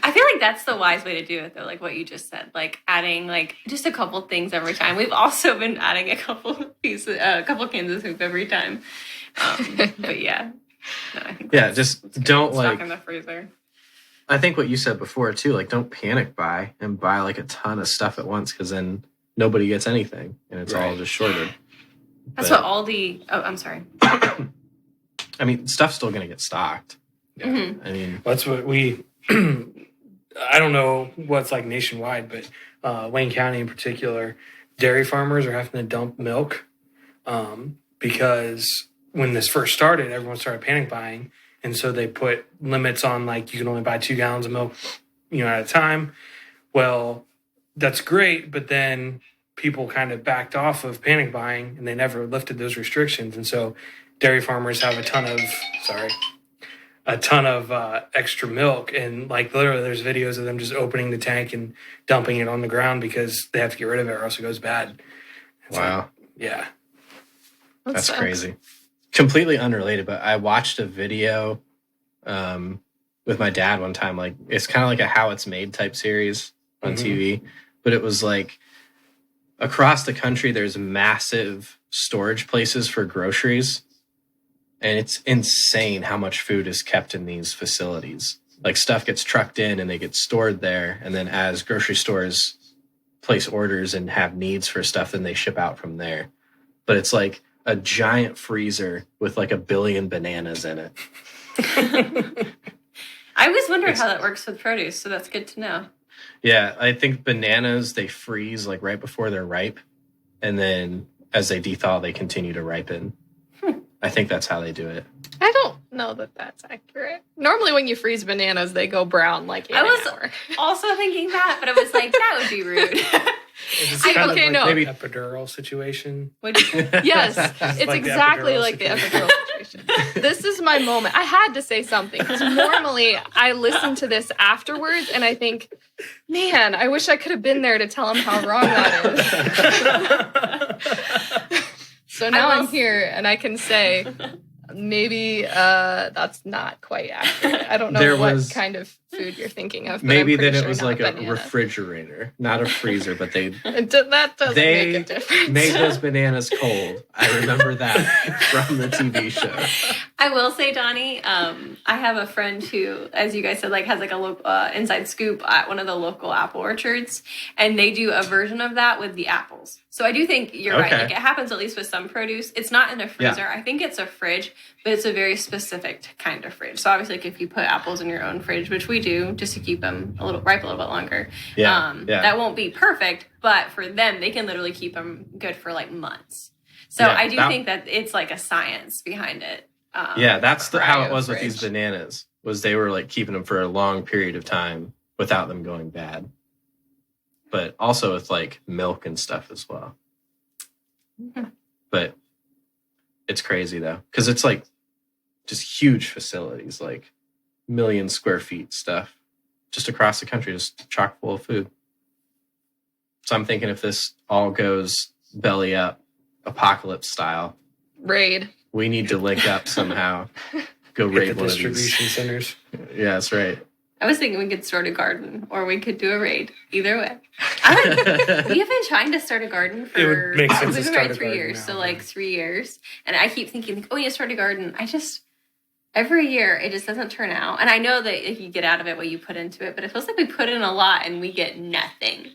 I feel like that's the wise way to do it, though. Like what you just said, like adding like just a couple things every time. We've also been adding a couple cans of soup every time. But yeah, no, I think Yeah, just don't stock like. in the freezer. I think what you said before too, like don't panic buy and buy like a ton of stuff at once, because then nobody gets anything and it's all Right. just shorted. That's But, what Aldi. Oh, I'm sorry. I mean, stuff's still gonna get stocked. Yeah. Mhm. I mean, That's what we. I don't know what's like nationwide, but Wayne County in particular, dairy farmers are having to dump milk because when this first started, everyone started panic buying, and so they put limits on like you can only buy 2 gallons of milk, at a time. Well, that's great, but then people kind of backed off of panic buying, and they never lifted those restrictions, and so dairy farmers have a ton of extra milk, and like literally there's videos of them just opening the tank and dumping it on the ground because they have to get rid of it or else it goes bad. It's wow. like, yeah. That That's sucks. crazy. Completely unrelated, but I watched a video with my dad one time. Like it's kind of like a How It's Made type series on Mhm. TV, but it was like across the country there's massive storage places for groceries, and it's insane how much food is kept in these facilities. Like stuff gets trucked in and they get stored there, and then as grocery stores place orders and have needs for stuff, then they ship out from there. But it's like a giant freezer with like 1 billion bananas in it. I always wondered how that works with produce, so that's good to know. Yeah, I think bananas, they freeze like right before they're ripe, and then as they dethaw, they continue to ripen. I think that's how they do it. I don't know that that's accurate. Normally, when you freeze bananas, they go brown like in I was- an hour. Also thinking that, but I was like, that would be rude. It's I- kind okay, of no. like Maybe- the epidural situation. Yes, it's like the exactly epidural like the situation. epidural situation. This is my moment. I had to say something because normally I listen to this afterwards and I think, man, I wish I could have been there to tell him how wrong that is. So now I'm here and I can say maybe that's not quite accurate. I don't know There what was- kind of food you're thinking of. But Maybe I'm pretty then it sure was not like a banana. refrigerator, not a freezer, but they That doesn't They make a difference. made those bananas cold. I remember that from the TV show. I will say, Donnie, I have a friend who, as you guys said, like has like a local inside scoop at one of the local apple orchards, and they do a version of that with the apples. So I do think you're right. Okay. Like it happens at least with some produce. It's not in a freezer. I think it's a fridge, but it's a very specific kind of fridge. So obviously, like if you put apples in your own fridge, which we do, just to keep them a little ripe a little bit longer, Yeah, yeah. that won't be perfect. But for them, they can literally keep them good for like months. So Yeah, I do that- think that it's like a science behind it. Yeah, that's how it cryo was with these fridge. bananas. Was they were like keeping them for a long period of time without them going bad. But also with like milk and stuff as well. But it's crazy though, because it's like just huge facilities, like million square feet stuff, just across the country, just chock full of food. So I'm thinking if this all goes belly up, apocalypse style, Raid. we need to link up somehow. Go Get raid the one of distribution these. centers. Yeah, that's right. I was thinking we could start a garden or we could do a raid. Either way. We have been trying to start a garden for It would make sense we've to been start married a 3 garden years. now, So yeah. like 3 years. And I keep thinking, like, oh yeah, start a garden. Every year it just doesn't turn out. And I know that if you get out of it what you put into it, but it feels like we put in a lot and we get nothing.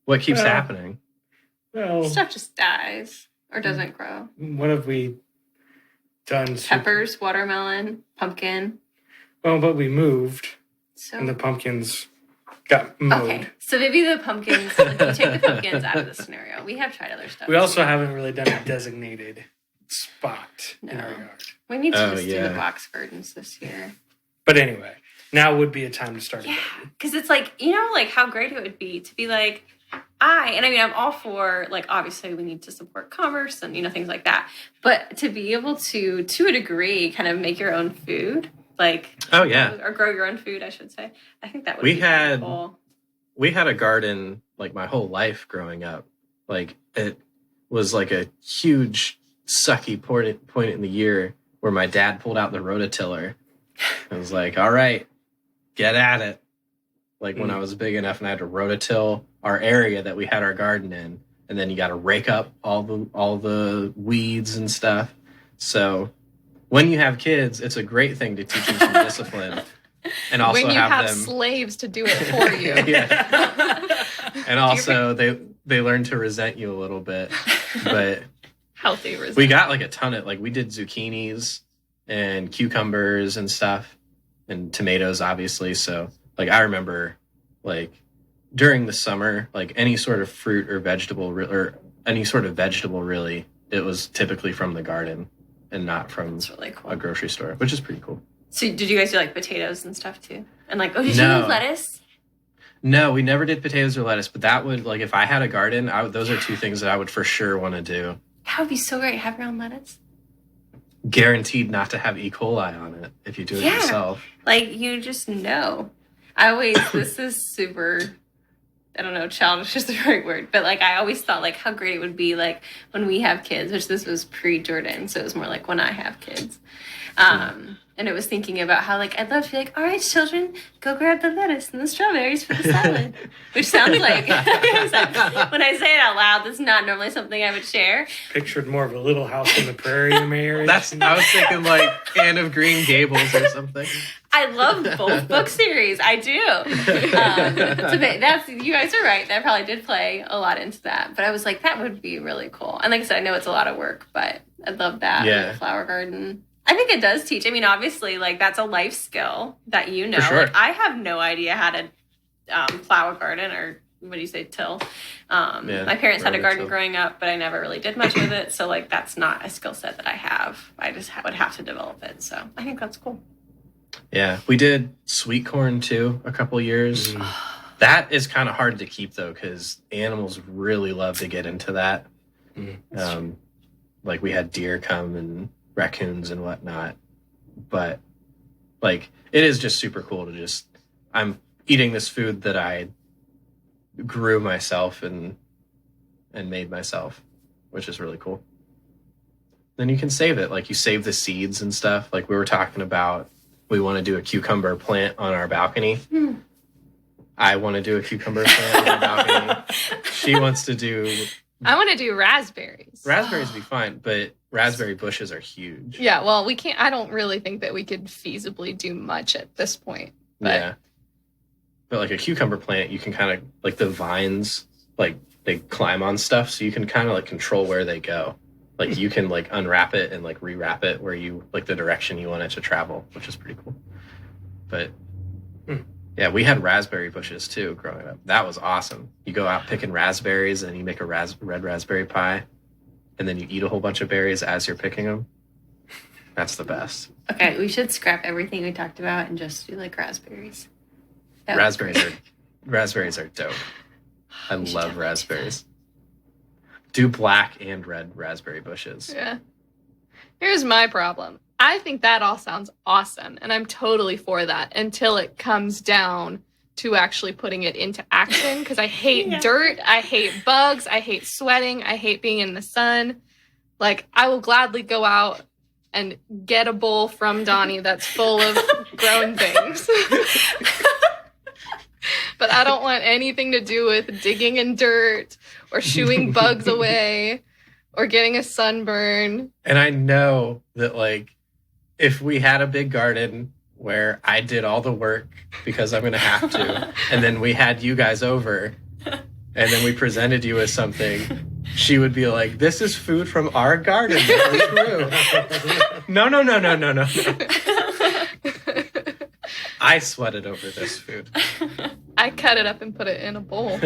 What keeps Well, happening? Well, Stuff just dies or doesn't grow. what have we done? Peppers, watermelon, pumpkin. Well, but we moved, So and the pumpkins got mowed. okay, so maybe the pumpkins. Like, you take the pumpkins out of the scenario. We have tried other stuff. We also haven't really done a designated spot in No. our yard. We need to Oh, just do yeah. the box gardens this year. But anyway, now would be a time to start a Yeah, garden. because it's like, you know, like how great it would be to be like, I mean, I'm all for, like, obviously we need to support commerce and, you know, things like that. But to be able to a degree, kind of make your own food, like, Oh yeah. or grow your own food, I should say. I think that would We be had- pretty cool. We had a garden like my whole life growing up. Like it was like a huge sucky point in the year where my dad pulled out the rototiller. I was like, all right, get at it. Like when I was big enough and I had to rototill our area that we had our garden in, and then you got to rake up all the weeds and stuff. So when you have kids, it's a great thing to teach them some discipline, and also when you have them. slaves to do it for you. Yeah. And also they learn to resent you a little bit. But Healthy resistance. we got like a ton of, like, we did zucchinis and cucumbers and stuff and tomatoes, obviously. So like I remember like during the summer, like any sort of fruit or vegetable or any sort of vegetable really, it was typically from the garden and not from It's really cool. a grocery store, which is pretty cool. So did you guys do like potatoes and stuff too? And like, oh, did No. you do lettuce? No, we never did potatoes or lettuce, but that would, like, if I had a garden, those are two things that I would for sure want to do. That would be so great. Have your own lettuce. Guaranteed not to have E. coli on it if you do it Yeah. yourself. Like, you just know. I always, this is super, I don't know, childish is the right word, but like, I always thought like how great it would be like when we have kids, which this was pre-Jordan, so it was more like when I have kids. And it was thinking about how like, I'd love to be like, all right, children, go grab the lettuce and the strawberries for the salad, which sounds like, when I say it out loud, that's not normally something I would share. Pictured more of a Little House on the Prairie marriage. I was thinking like Anne of Green Gables or something. I love both book series. I do. That's you guys are right. That probably did play a lot into that. But I was like, that would be really cool. And like I said, I know it's a lot of work, but I'd love that. Yeah. The flower garden. I think it does teach. I mean, obviously, like that's a life skill that you know. For sure. Like, I have no idea how to plow a garden or what do you say, till. My parents had a garden rototill. growing up, but I never really did much with it. So like that's not a skill set that I have. I just would have to develop it. So I think that's cool. Yeah, we did sweet corn too a couple years. That is kind of hard to keep though, because animals really love to get into that. Like we had deer come and raccoons and whatnot, but like it is just super cool to just, I'm eating this food that I grew myself and made myself, which is really cool. Then you can save it. Like you save the seeds and stuff. Like we were talking about, we want to do a cucumber plant on our balcony. I want to do a cucumber plant on our balcony. She wants to do... I want to do raspberries. Raspberries would be fine, but raspberry bushes are huge. Yeah, well, we can't. I don't really think that we could feasibly do much at this point. But Yeah. But like a cucumber plant, you can kind of, like the vines, like they climb on stuff, so you can kind of like control where they go. Like you can like unwrap it and like rewrap it where you, like the direction you want it to travel, which is pretty cool. But yeah, we had raspberry bushes too growing up. That was awesome. You go out picking raspberries and you make a red raspberry pie, and then you eat a whole bunch of berries as you're picking them. That's the best. Okay, we should scrap everything we talked about and just do like raspberries. That would be great. Raspberries are dope. I We should love definitely raspberries. Do black and red raspberry bushes. yeah. Here's my problem. I think that all sounds awesome, and I'm totally for that until it comes down to actually putting it into action, because I hate dirt, I hate bugs, I hate sweating, I hate being in the sun. Like, I will gladly go out and get a bowl from Donnie that's full of grown things. But I don't want anything to do with digging in dirt or shooing bugs away or getting a sunburn. And I know that, like, if we had a big garden where I did all the work because I'm going to have to, and then we had you guys over, and then we presented you with something, she would be like, this is food from our garden that we grew. No. I sweated over this food. I cut it up and put it in a bowl.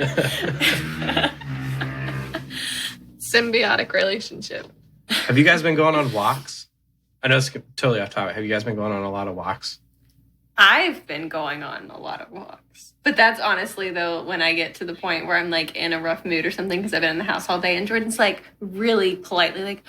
Symbiotic relationship. Have you guys been going on walks? I know it's totally off topic. Have you guys been going on a lot of walks? I've been going on a lot of walks. But that's honestly, though, when I get to the point where I'm like in a rough mood or something because I've been in the house all day. And Jordan's like really politely like,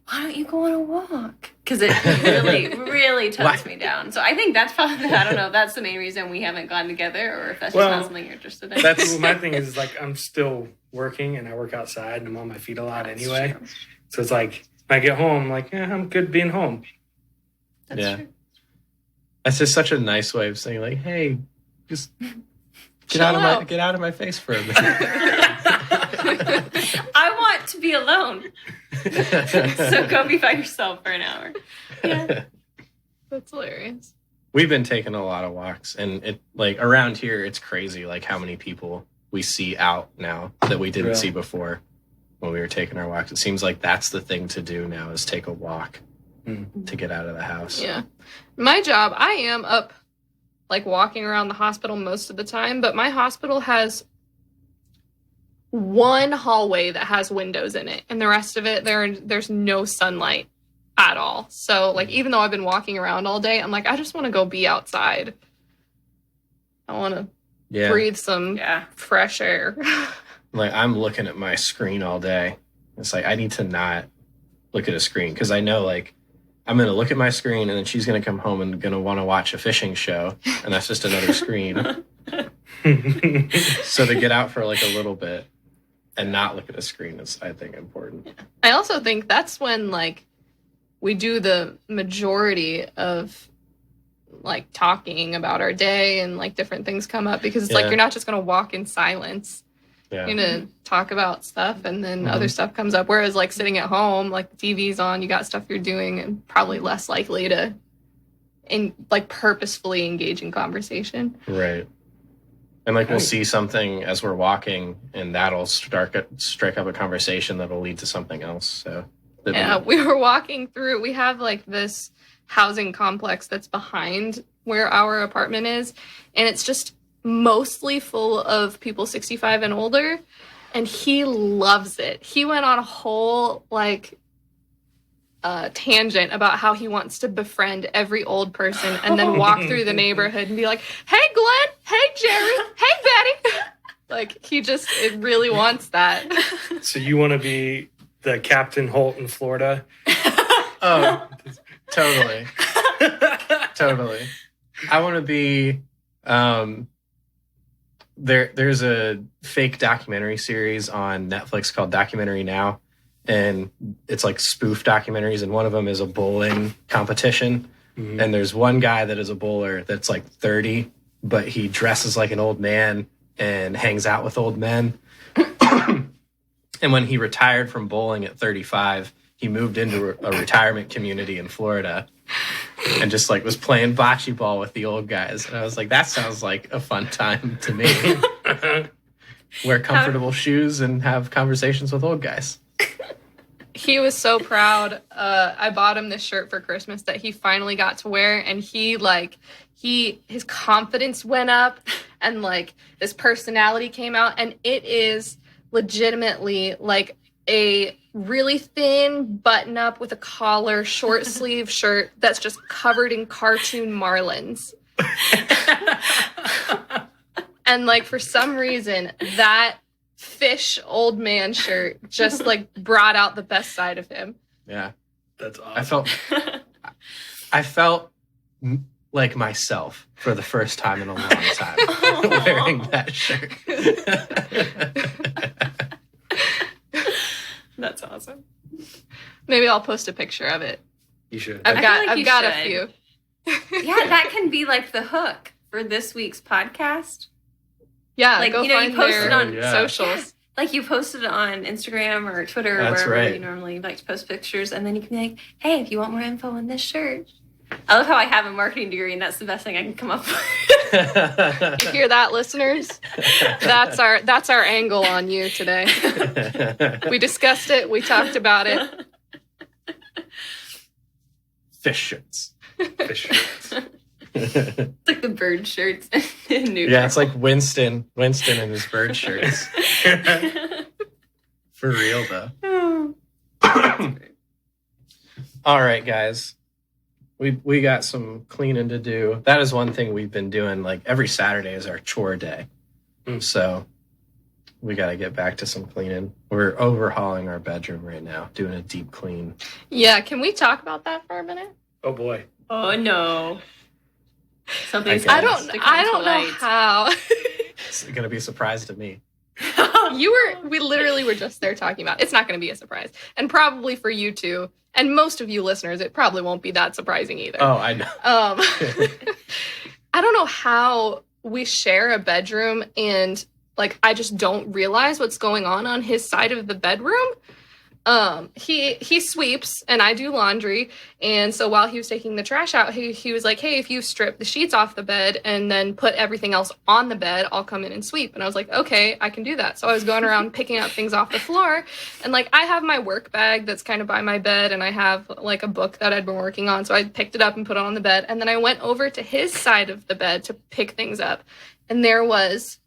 why don't you go on a walk? Because it really, really tones me down. So I think that's probably, I don't know, if that's the main reason we haven't gone together, or if that's just not something you're interested in. That's my thing is like I'm still working and I work outside and I'm on my feet a lot anyway. True. So it's like when I get home, I'm like, yeah, I'm good being home. That's Yeah. true. That's just such a nice way of saying, like, hey, just get Chill out out. of my face for a minute. I want to be alone. So go be by yourself for an hour. Yeah. That's hilarious. We've been taking a lot of walks, and it, like, around here, it's crazy, like how many people we see out now that we didn't Really? see before when we were taking our walks. It seems like that's the thing to do now, is take a walk to get out of the house. Yeah. My job, I am up like walking around the hospital most of the time, but my hospital has one hallway that has windows in it, and the rest of it there's no sunlight at all. So like even though I've been walking around all day, I'm like, I just want to go be outside. I want to Yeah. breathe some Yeah. fresh air. Like, I'm looking at my screen all day. It's like, I need to not look at a screen, because I know, like, I'm going to look at my screen and then she's going to come home and going to want to watch a fishing show, and that's just another screen. So to get out for like a little bit and not look at a screen is, I think, important. I also think that's when like we do the majority of like talking about our day, and like different things come up, because it's like Yeah. you're not just going to walk in silence. Yeah. You're going to talk about stuff, and then other stuff comes up. Whereas like sitting at home, like the TV's on, you got stuff you're doing, and probably less likely to like purposefully engage in conversation. Right. And like, we'll Right. see something as we're walking, and that'll strike up a conversation that'll lead to something else. So Yeah, we were walking through. We have like this housing complex that's behind where our apartment is, and it's just mostly full of people 65 and older, and he loves it. He went on a whole like tangent about how he wants to befriend every old person and then walk through the neighborhood and be like, "Hey, Glenn. Hey, Jerry. Hey, Betty." Like, he just it really wants that. So you want to be the Captain Holt in Florida? Oh, totally. Totally. I want to be there's a fake documentary series on Netflix called Documentary Now, and it's like spoof documentaries, and one of them is a bowling competition. Mm-hmm. And there's one guy that is a bowler that's like 30, but he dresses like an old man and hangs out with old men. And when he retired from bowling at 35, he moved into a retirement community in Florida and just like was playing bocce ball with the old guys. And I was like, that sounds like a fun time to me. Wear comfortable shoes and have conversations with old guys. He was so proud. I bought him this shirt for Christmas that he finally got to wear, and his confidence went up, and like his personality came out, and it is legitimately like a really thin button up with a collar, short sleeve shirt that's just covered in cartoon marlins. And like for some reason that fish old man shirt just like brought out the best side of him. Yeah. That's awesome. I felt like myself for the first time in a long time wearing that shirt. That's awesome. Maybe I'll post a picture of it. You should. I've you got a should. few. Yeah, that can be like the hook for this week's podcast. Yeah, Like, go you know, you find posted their on- Yeah. socials. Like you posted on Instagram or Twitter or That's wherever right. you normally like to post pictures, and then you can be like, "Hey, if you want more info on this shirt." I love how I have a marketing degree, and that's the best thing I can come up with. You hear that, listeners? That's our angle on you today. We discussed it. We talked about it. Fish shirts. Fish shirts. It's like the bird shirts in New Yeah, it's like Winston and his bird shirts. For real, though. All right, guys. We got some cleaning to do. That is one thing we've been doing. Like every Saturday is our chore day. So we got to get back to some cleaning. We're overhauling our bedroom right now, doing a deep clean. Yeah, can we talk about that for a minute? Oh boy. Oh no! Something's I I supposed to don't come to know light. how. It's going to be a surprise to me. We literally were just there talking about it. It's not going to be a surprise. And probably for you too, and most of you listeners, it probably won't be that surprising either. Oh, I know. I don't know how we share a bedroom and like I just don't realize what's going on his side of the bedroom. He sweeps and I do laundry, and so while he was taking the trash out, he was like, "Hey, if you strip the sheets off the bed and then put everything else on the bed, I'll come in and sweep." And I was like, "Okay, I can do that." So I was going around picking up things off the floor, and like I have my work bag that's kind of by my bed, and I have like a book that I'd been working on, so I picked it up and put it on the bed, and then I went over to his side of the bed to pick things up, and there was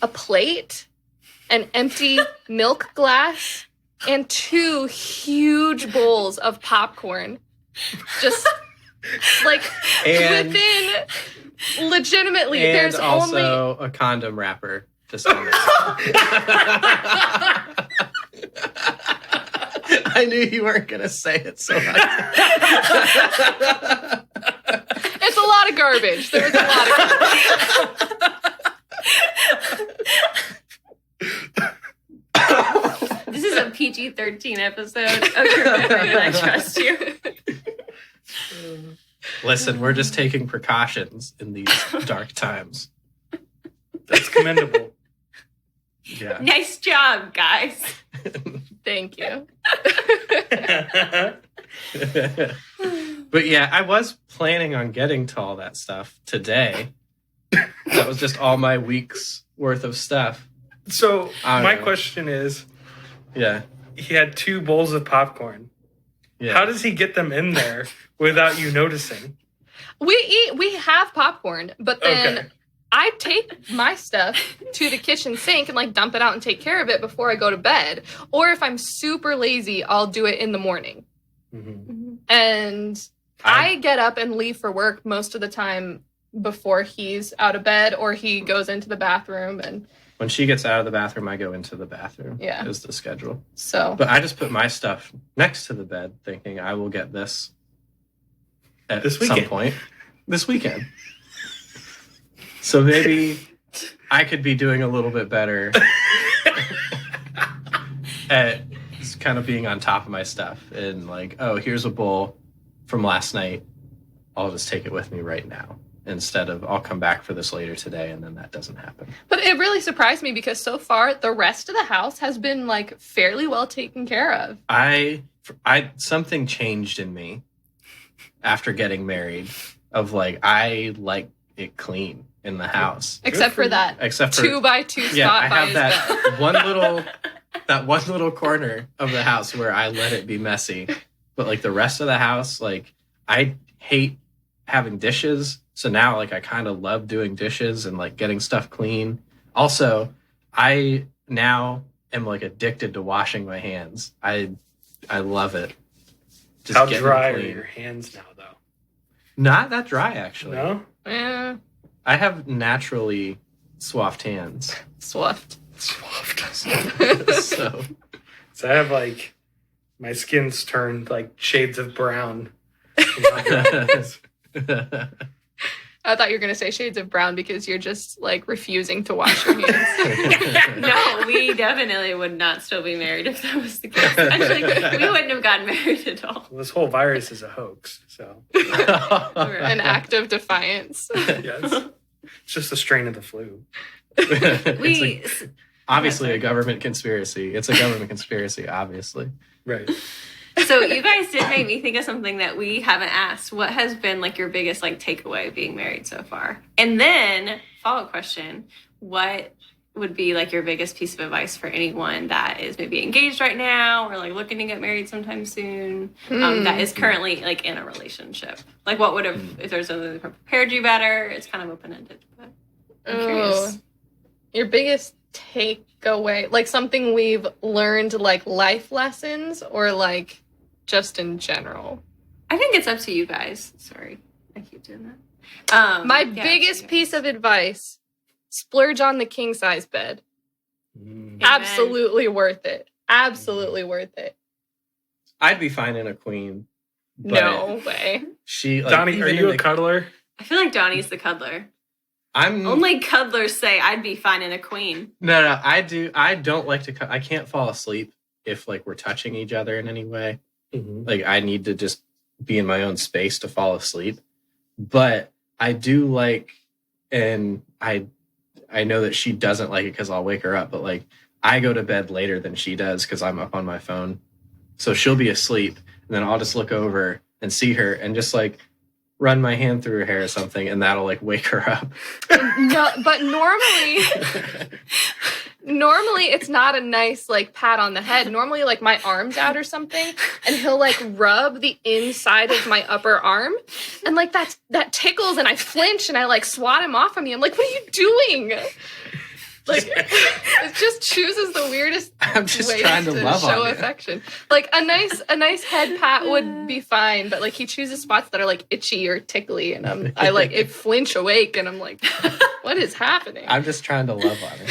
a plate, an empty milk glass, and 2 huge bowls of popcorn. Just like And- within legitimately And there's only also a condom wrapper just on it. I knew you weren't going to say it, so it's a lot of garbage. There's a lot of garbage. This is a PG-13 episode of Your Memory, and I Trust You. Listen, we're just taking precautions in these dark times. That's commendable. Yeah. Nice job, guys. Thank you. But yeah, I was planning on getting to all that stuff today. That was just all my week's worth of stuff. So I don't my know. question is, Yeah. he had 2 bowls of popcorn. Yeah. How does he get them in there without you noticing? We have popcorn, but then Okay. I take my stuff to the kitchen sink and like dump it out and take care of it before I go to bed. Or if I'm super lazy, I'll do it in the morning. Mhm. And I get up and leave for work most of the time before he's out of bed or he goes into the bathroom. And When she gets out of the bathroom, I go into the bathroom. Yeah. Is the schedule. so But I just put my stuff next to the bed, thinking I will get this at This some weekend. point this weekend. So maybe I could be doing a little bit better at kind of being on top of my stuff and like, oh, here's a bowl from last night. I'll just take it with me right now instead of I'll come back for this later today, and then that doesn't happen. But it really surprised me because so far the rest of the house has been like fairly well taken care of. I something changed in me after getting married of like I like it clean in the house. Except for that Except for 2x2 yeah, spot I by have his bed. that one little corner of the house where I let it be messy. But like the rest of the house, like I hate having dishes. So now like I kind of love doing dishes and like getting stuff clean. Also, I now am like addicted to washing my hands. I love it. Just How getting dry are clean. your hands now, though? Not that dry actually. No? Yeah, I have naturally swaffed hands. swift. So So I have like, my skin's turned like shades of brown. I thought you were going to say shades of brown because you're just like refusing to wash your hands. No, we definitely would not still be married if that was the case. Actually, we wouldn't have gotten married at all. This whole virus is a hoax. So, An act of defiance. yes. It's just a strain of the flu. It's obviously a government conspiracy. It's a government conspiracy, obviously. Right. So you guys did make me think of something that we haven't asked. What has been like your biggest like takeaway being married so far? And then follow-up question, what would be like your biggest piece of advice for anyone that is maybe engaged right now or like looking to get married sometime soon, that is currently like in a relationship? Like what would have, if there's something that prepared you better? It's kind of open-ended, but I'm curious. Your biggest takeaway, like something we've learned, like life lessons or like just in general? I think it's up to you guys. Sorry, I keep doing that. My Yeah, biggest yeah. piece of advice, splurge on the king size bed. Mm. Amen. Absolutely worth it. Absolutely worth it. I'd be fine in a queen. But No way. She, like, Donnie, are even you in a cuddler? I feel like Donnie's the cuddler. I'm Only cuddlers say I'd be fine in a queen. no. I don't like to. I can't fall asleep if like we're touching each other in any way. Mhm. Like I need to just be in my own space to fall asleep. But I do like, and I know that she doesn't like it because I'll wake her up. But like I go to bed later than she does because I'm up on my phone. So she'll be asleep, and then I'll just look over and see her and just like run my hand through her hair or something, and that'll like wake her up. No, but normally it's not a nice like pat on the head. Normally like my arm's out or something and he'll like rub the inside of my upper arm and like that tickles and I flinch and I like swat him off of me. I'm like, what are you doing? Like it just chooses the weirdest I'm just ways trying to love show on you. affection. Like a nice head pat would be fine, but like he chooses spots that are like itchy or tickly and I like it flinch awake and I'm like, what is happening? I'm just trying to love on her.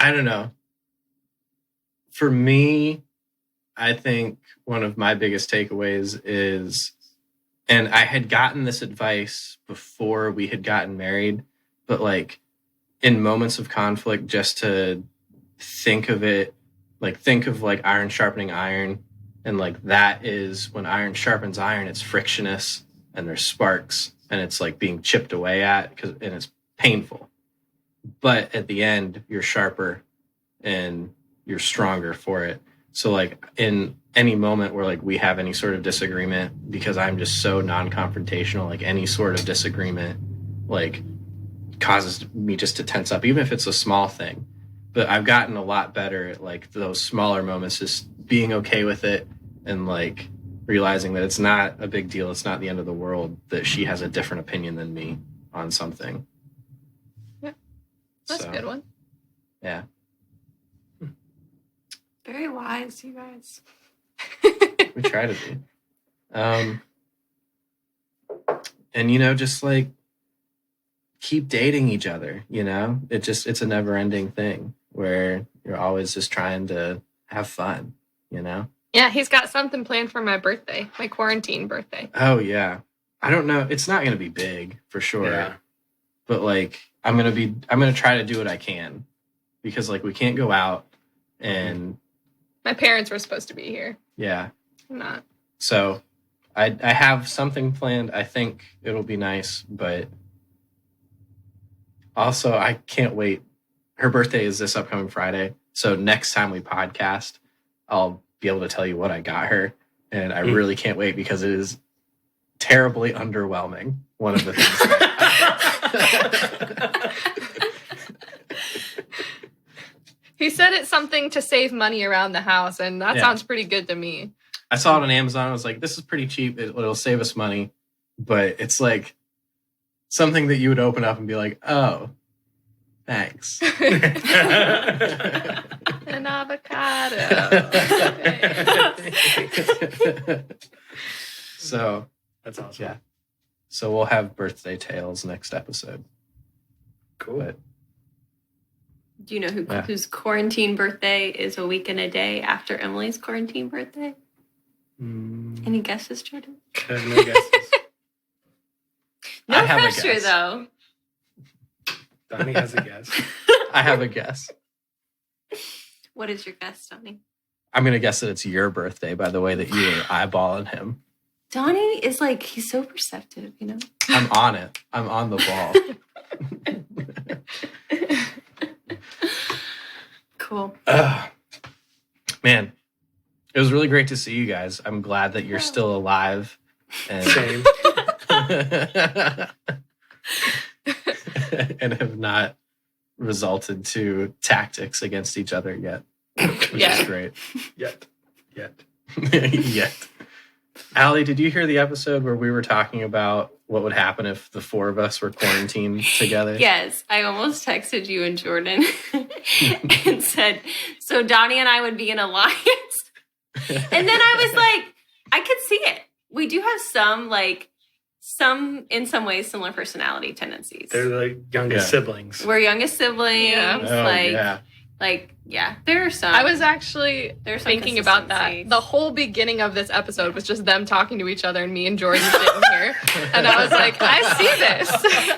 I don't know. For me, I think one of my biggest takeaways is, and I had gotten this advice before we had gotten married, but like in moments of conflict, just to think of it, like think of like iron sharpening iron. And like that is when iron sharpens iron, it's frictionless and there's sparks and it's like being chipped away at and it's painful. But at the end, you're sharper and you're stronger for it. So like in any moment where like we have any sort of disagreement, because I'm just so non-confrontational, like any sort of disagreement like causes me just to tense up, even if it's a small thing. But I've gotten a lot better at like those smaller moments, just being okay with it and like realizing that it's not a big deal. It's not the end of the world that she has a different opinion than me on something. Yeah. That's So, a good one. Yeah. Very wise, you guys. We try to be. And just like keep dating each other, it's a never ending thing where you're always just trying to have fun, Yeah, he's got something planned for my birthday, my quarantine birthday. Oh yeah. I don't know. It's not going to be big for sure. Yeah. But like, I'm going to try to do what I can because like we can't go out and My parents were supposed to be here. yeah. I'm not. So I have something planned. I think it'll be nice, but also I can't wait. Her birthday is this upcoming Friday. So next time we podcast, I'll be able to tell you what I got her. And I really can't wait because it is terribly underwhelming. One of the things. He said it's something to save money around the house, and that Yeah. sounds pretty good to me. I saw it on Amazon. I was like, this is pretty cheap. It'll save us money. But it's like something that you would open up and be like, oh, thanks. An avocado. So, That's awesome. yeah. So we'll have birthday tales next episode. Cool. But Do you know Yeah. whose quarantine birthday is a week and a day after Emily's quarantine birthday? Any guesses, Jordan? No guesses. No I have a pressure, guess. though. Donnie has a guess. I have a guess. What is your guess, Donnie? I'm going to guess that it's your birthday by the way that you were eyeballing him. Donnie is like, he's so perceptive, I'm on it. I'm on the ball. Cool. Man, it was really great to see you guys. I'm glad that you're still alive. And, Same. and have not resulted to tactics against each other yet. Which Yeah. is great. Yet. Yet. Allie, did you hear the episode where we were talking about what would happen if the four of us were quarantined together? Yes, I almost texted you and Jordan and said, so Donnie and I would be an alliance. And then I was like, I could see it. We do have some in some ways, similar personality tendencies. They're the youngest siblings. We're youngest siblings. Yeah. Yeah, there are some. I was actually There's some thinking about that. consistencies. The whole beginning of this episode was just them talking to each other and me and Jordan sitting here. And I was like, I see this.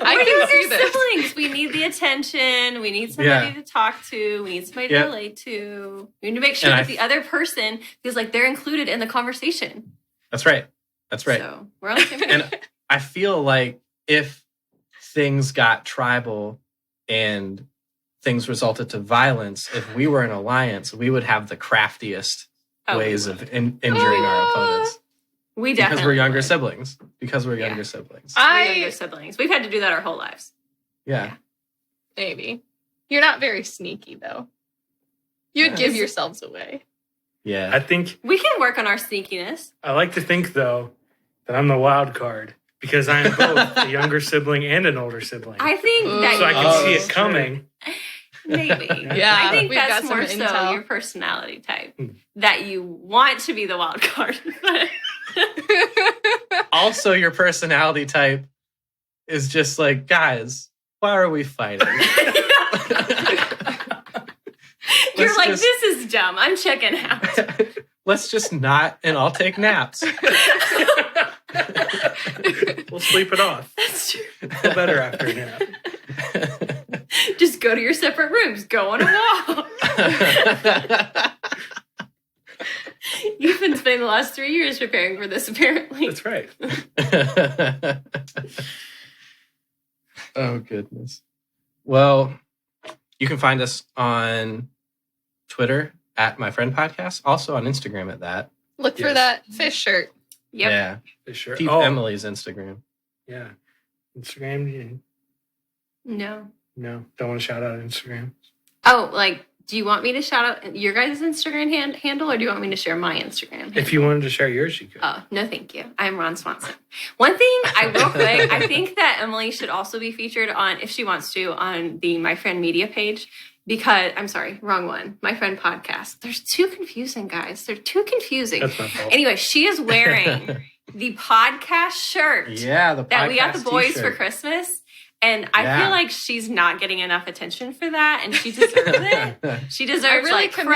I We're can see younger this. siblings. We need the attention. We need somebody to talk to. We need somebody to Yeah. relate to. We need to make sure And that the other person feels like they're included in the conversation. That's right. That's right. So we're on the same page. And I feel like if things got tribal and things resulted to violence, if we were an alliance, we would have the craftiest ways of injuring our opponents. We definitely Because we're younger would. siblings. Because we're Yeah. younger siblings. We're younger siblings. We've had to do that our whole lives. Yeah. Maybe. You're not very sneaky, though. You'd Yeah. give yourselves away. Yeah. I think We can work on our sneakiness. I like to think though that I'm the wild card because I am both a younger sibling and an older sibling. I think that so I can Oh, see that's it coming. maybe. Yeah, I think we've got that's some more so intel. your personality type. That you want to be the wild card. Also, your personality type is just like, guys, why are we fighting? You're Let's like, just- this is dumb. I'm checking out. Let's just not, and I'll take naps. We'll sleep it off. That's true. Feel better after a nap. Just go to your separate rooms. Go on a walk. You've been spending the last 3 years preparing for this, apparently. That's right. Oh, goodness. Well, you can find us on Twitter at My Friend Podcast, also on Instagram at that. Look for Yes. that fish shirt. Yep. Yeah. For sure. Keep Oh, Emily's Instagram. yeah. Instagram. No. No, don't want to shout out Instagram. Oh, like, do you want me to shout out your guys' Instagram handle, or do you want me to share my Instagram handle? If you wanted to share yours, you could. Oh, no, thank you. I'm Ron Swanson. One thing, real quick, I think that Emily should also be featured on, if she wants to, on the My Friend Media page. because I'm sorry, wrong one. My friend podcast. They're too confusing, guys. They're too confusing. That's my fault. Anyway, she is wearing the podcast shirt Yeah, the that we got the podcast boys t-shirt. for Christmas. And I Yeah. feel like she's not getting enough attention for that, and she deserves it. She deserves really like committed.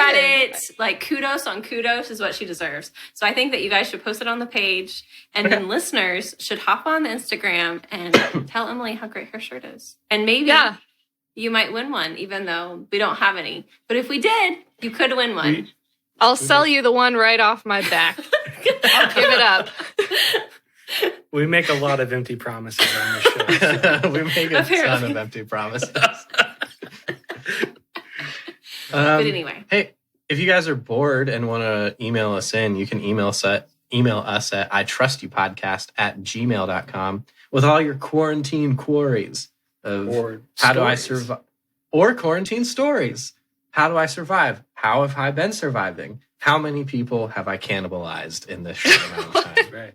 credit, like kudos on kudos is what she deserves. So I think that you guys should post it on the page, and then listeners should hop on the Instagram and tell Emily how great her shirt is. And maybe Yeah. you might win one, even though we don't have any. But if we did, you could win one. I'll sell you the one right off my back. I'll give it up. We make a lot of empty promises on this show. We make a ton Apparently. of empty promises. But anyway, Hey, if you guys are bored and want to email us in, you can email us at itrustyoupodcast@gmail.com with all your quarantine queries of Or how do I stories. survive, or quarantine stories. How do I survive? How have I been surviving? How many people have I cannibalized in this short amount of time? Right.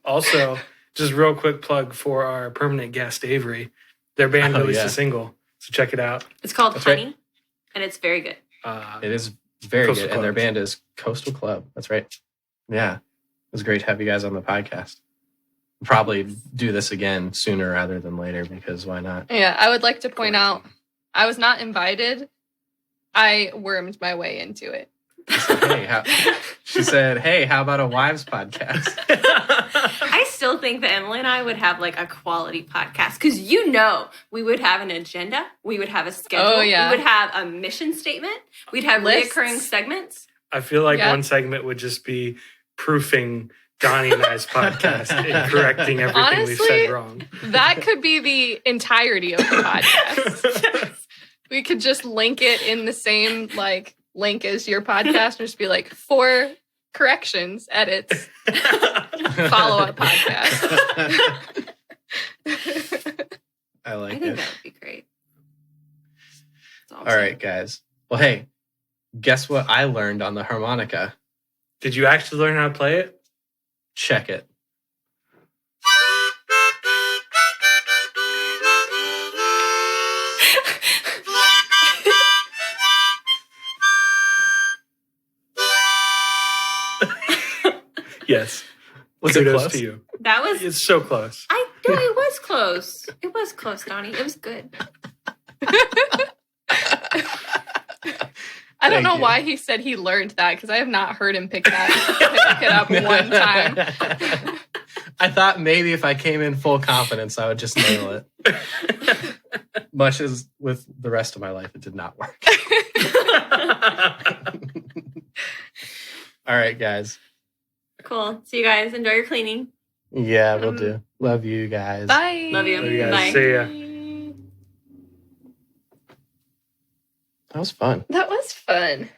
Also, just real quick plug for our permanent guest, Avery. Their band Oh, released yeah. a single, so check it out. it's called That's Honey, right. and it's very good. It is very Coastal good. And their Club. band is Coastal Club. That's right. Yeah. It was great to have you guys on the podcast. Probably do this again sooner rather than later because why not? Yeah, I would like to point out I was not invited. I wormed my way into it. She said, hey, how about a wives podcast? I still think that Emily and I would have like a quality podcast because we would have an agenda, we would have a schedule, Oh, yeah. we would have a mission statement, we'd have Lists. reoccurring segments. I feel like Yeah. one segment would just be proofing Donnie and I's podcast and correcting everything we've Honestly, said wrong. That could be the entirety of the podcast. We could just link it in the same link as your podcast and just be like 4 corrections, edits, follow-up podcast. I like I think it. that would be great. That's all I'm All saying. right, guys. Well, hey, guess what I learned on the harmonica? Did you actually learn how to play it? Check it. Yes. Was it Kudos close? to you. That was It's so close. I know it was close. It was close, Donnie. It was good. I don't Thank know you. why he said he learned that because I have not heard him pick it up one time. I thought maybe if I came in full confidence, I would just nail it. Much as with the rest of my life, it did not work. All right, guys. Cool. See you guys. Enjoy your cleaning. Yeah, we'll do. Love you guys. Bye. Love you. Love you guys. Bye. See ya. That was fun. That was fun.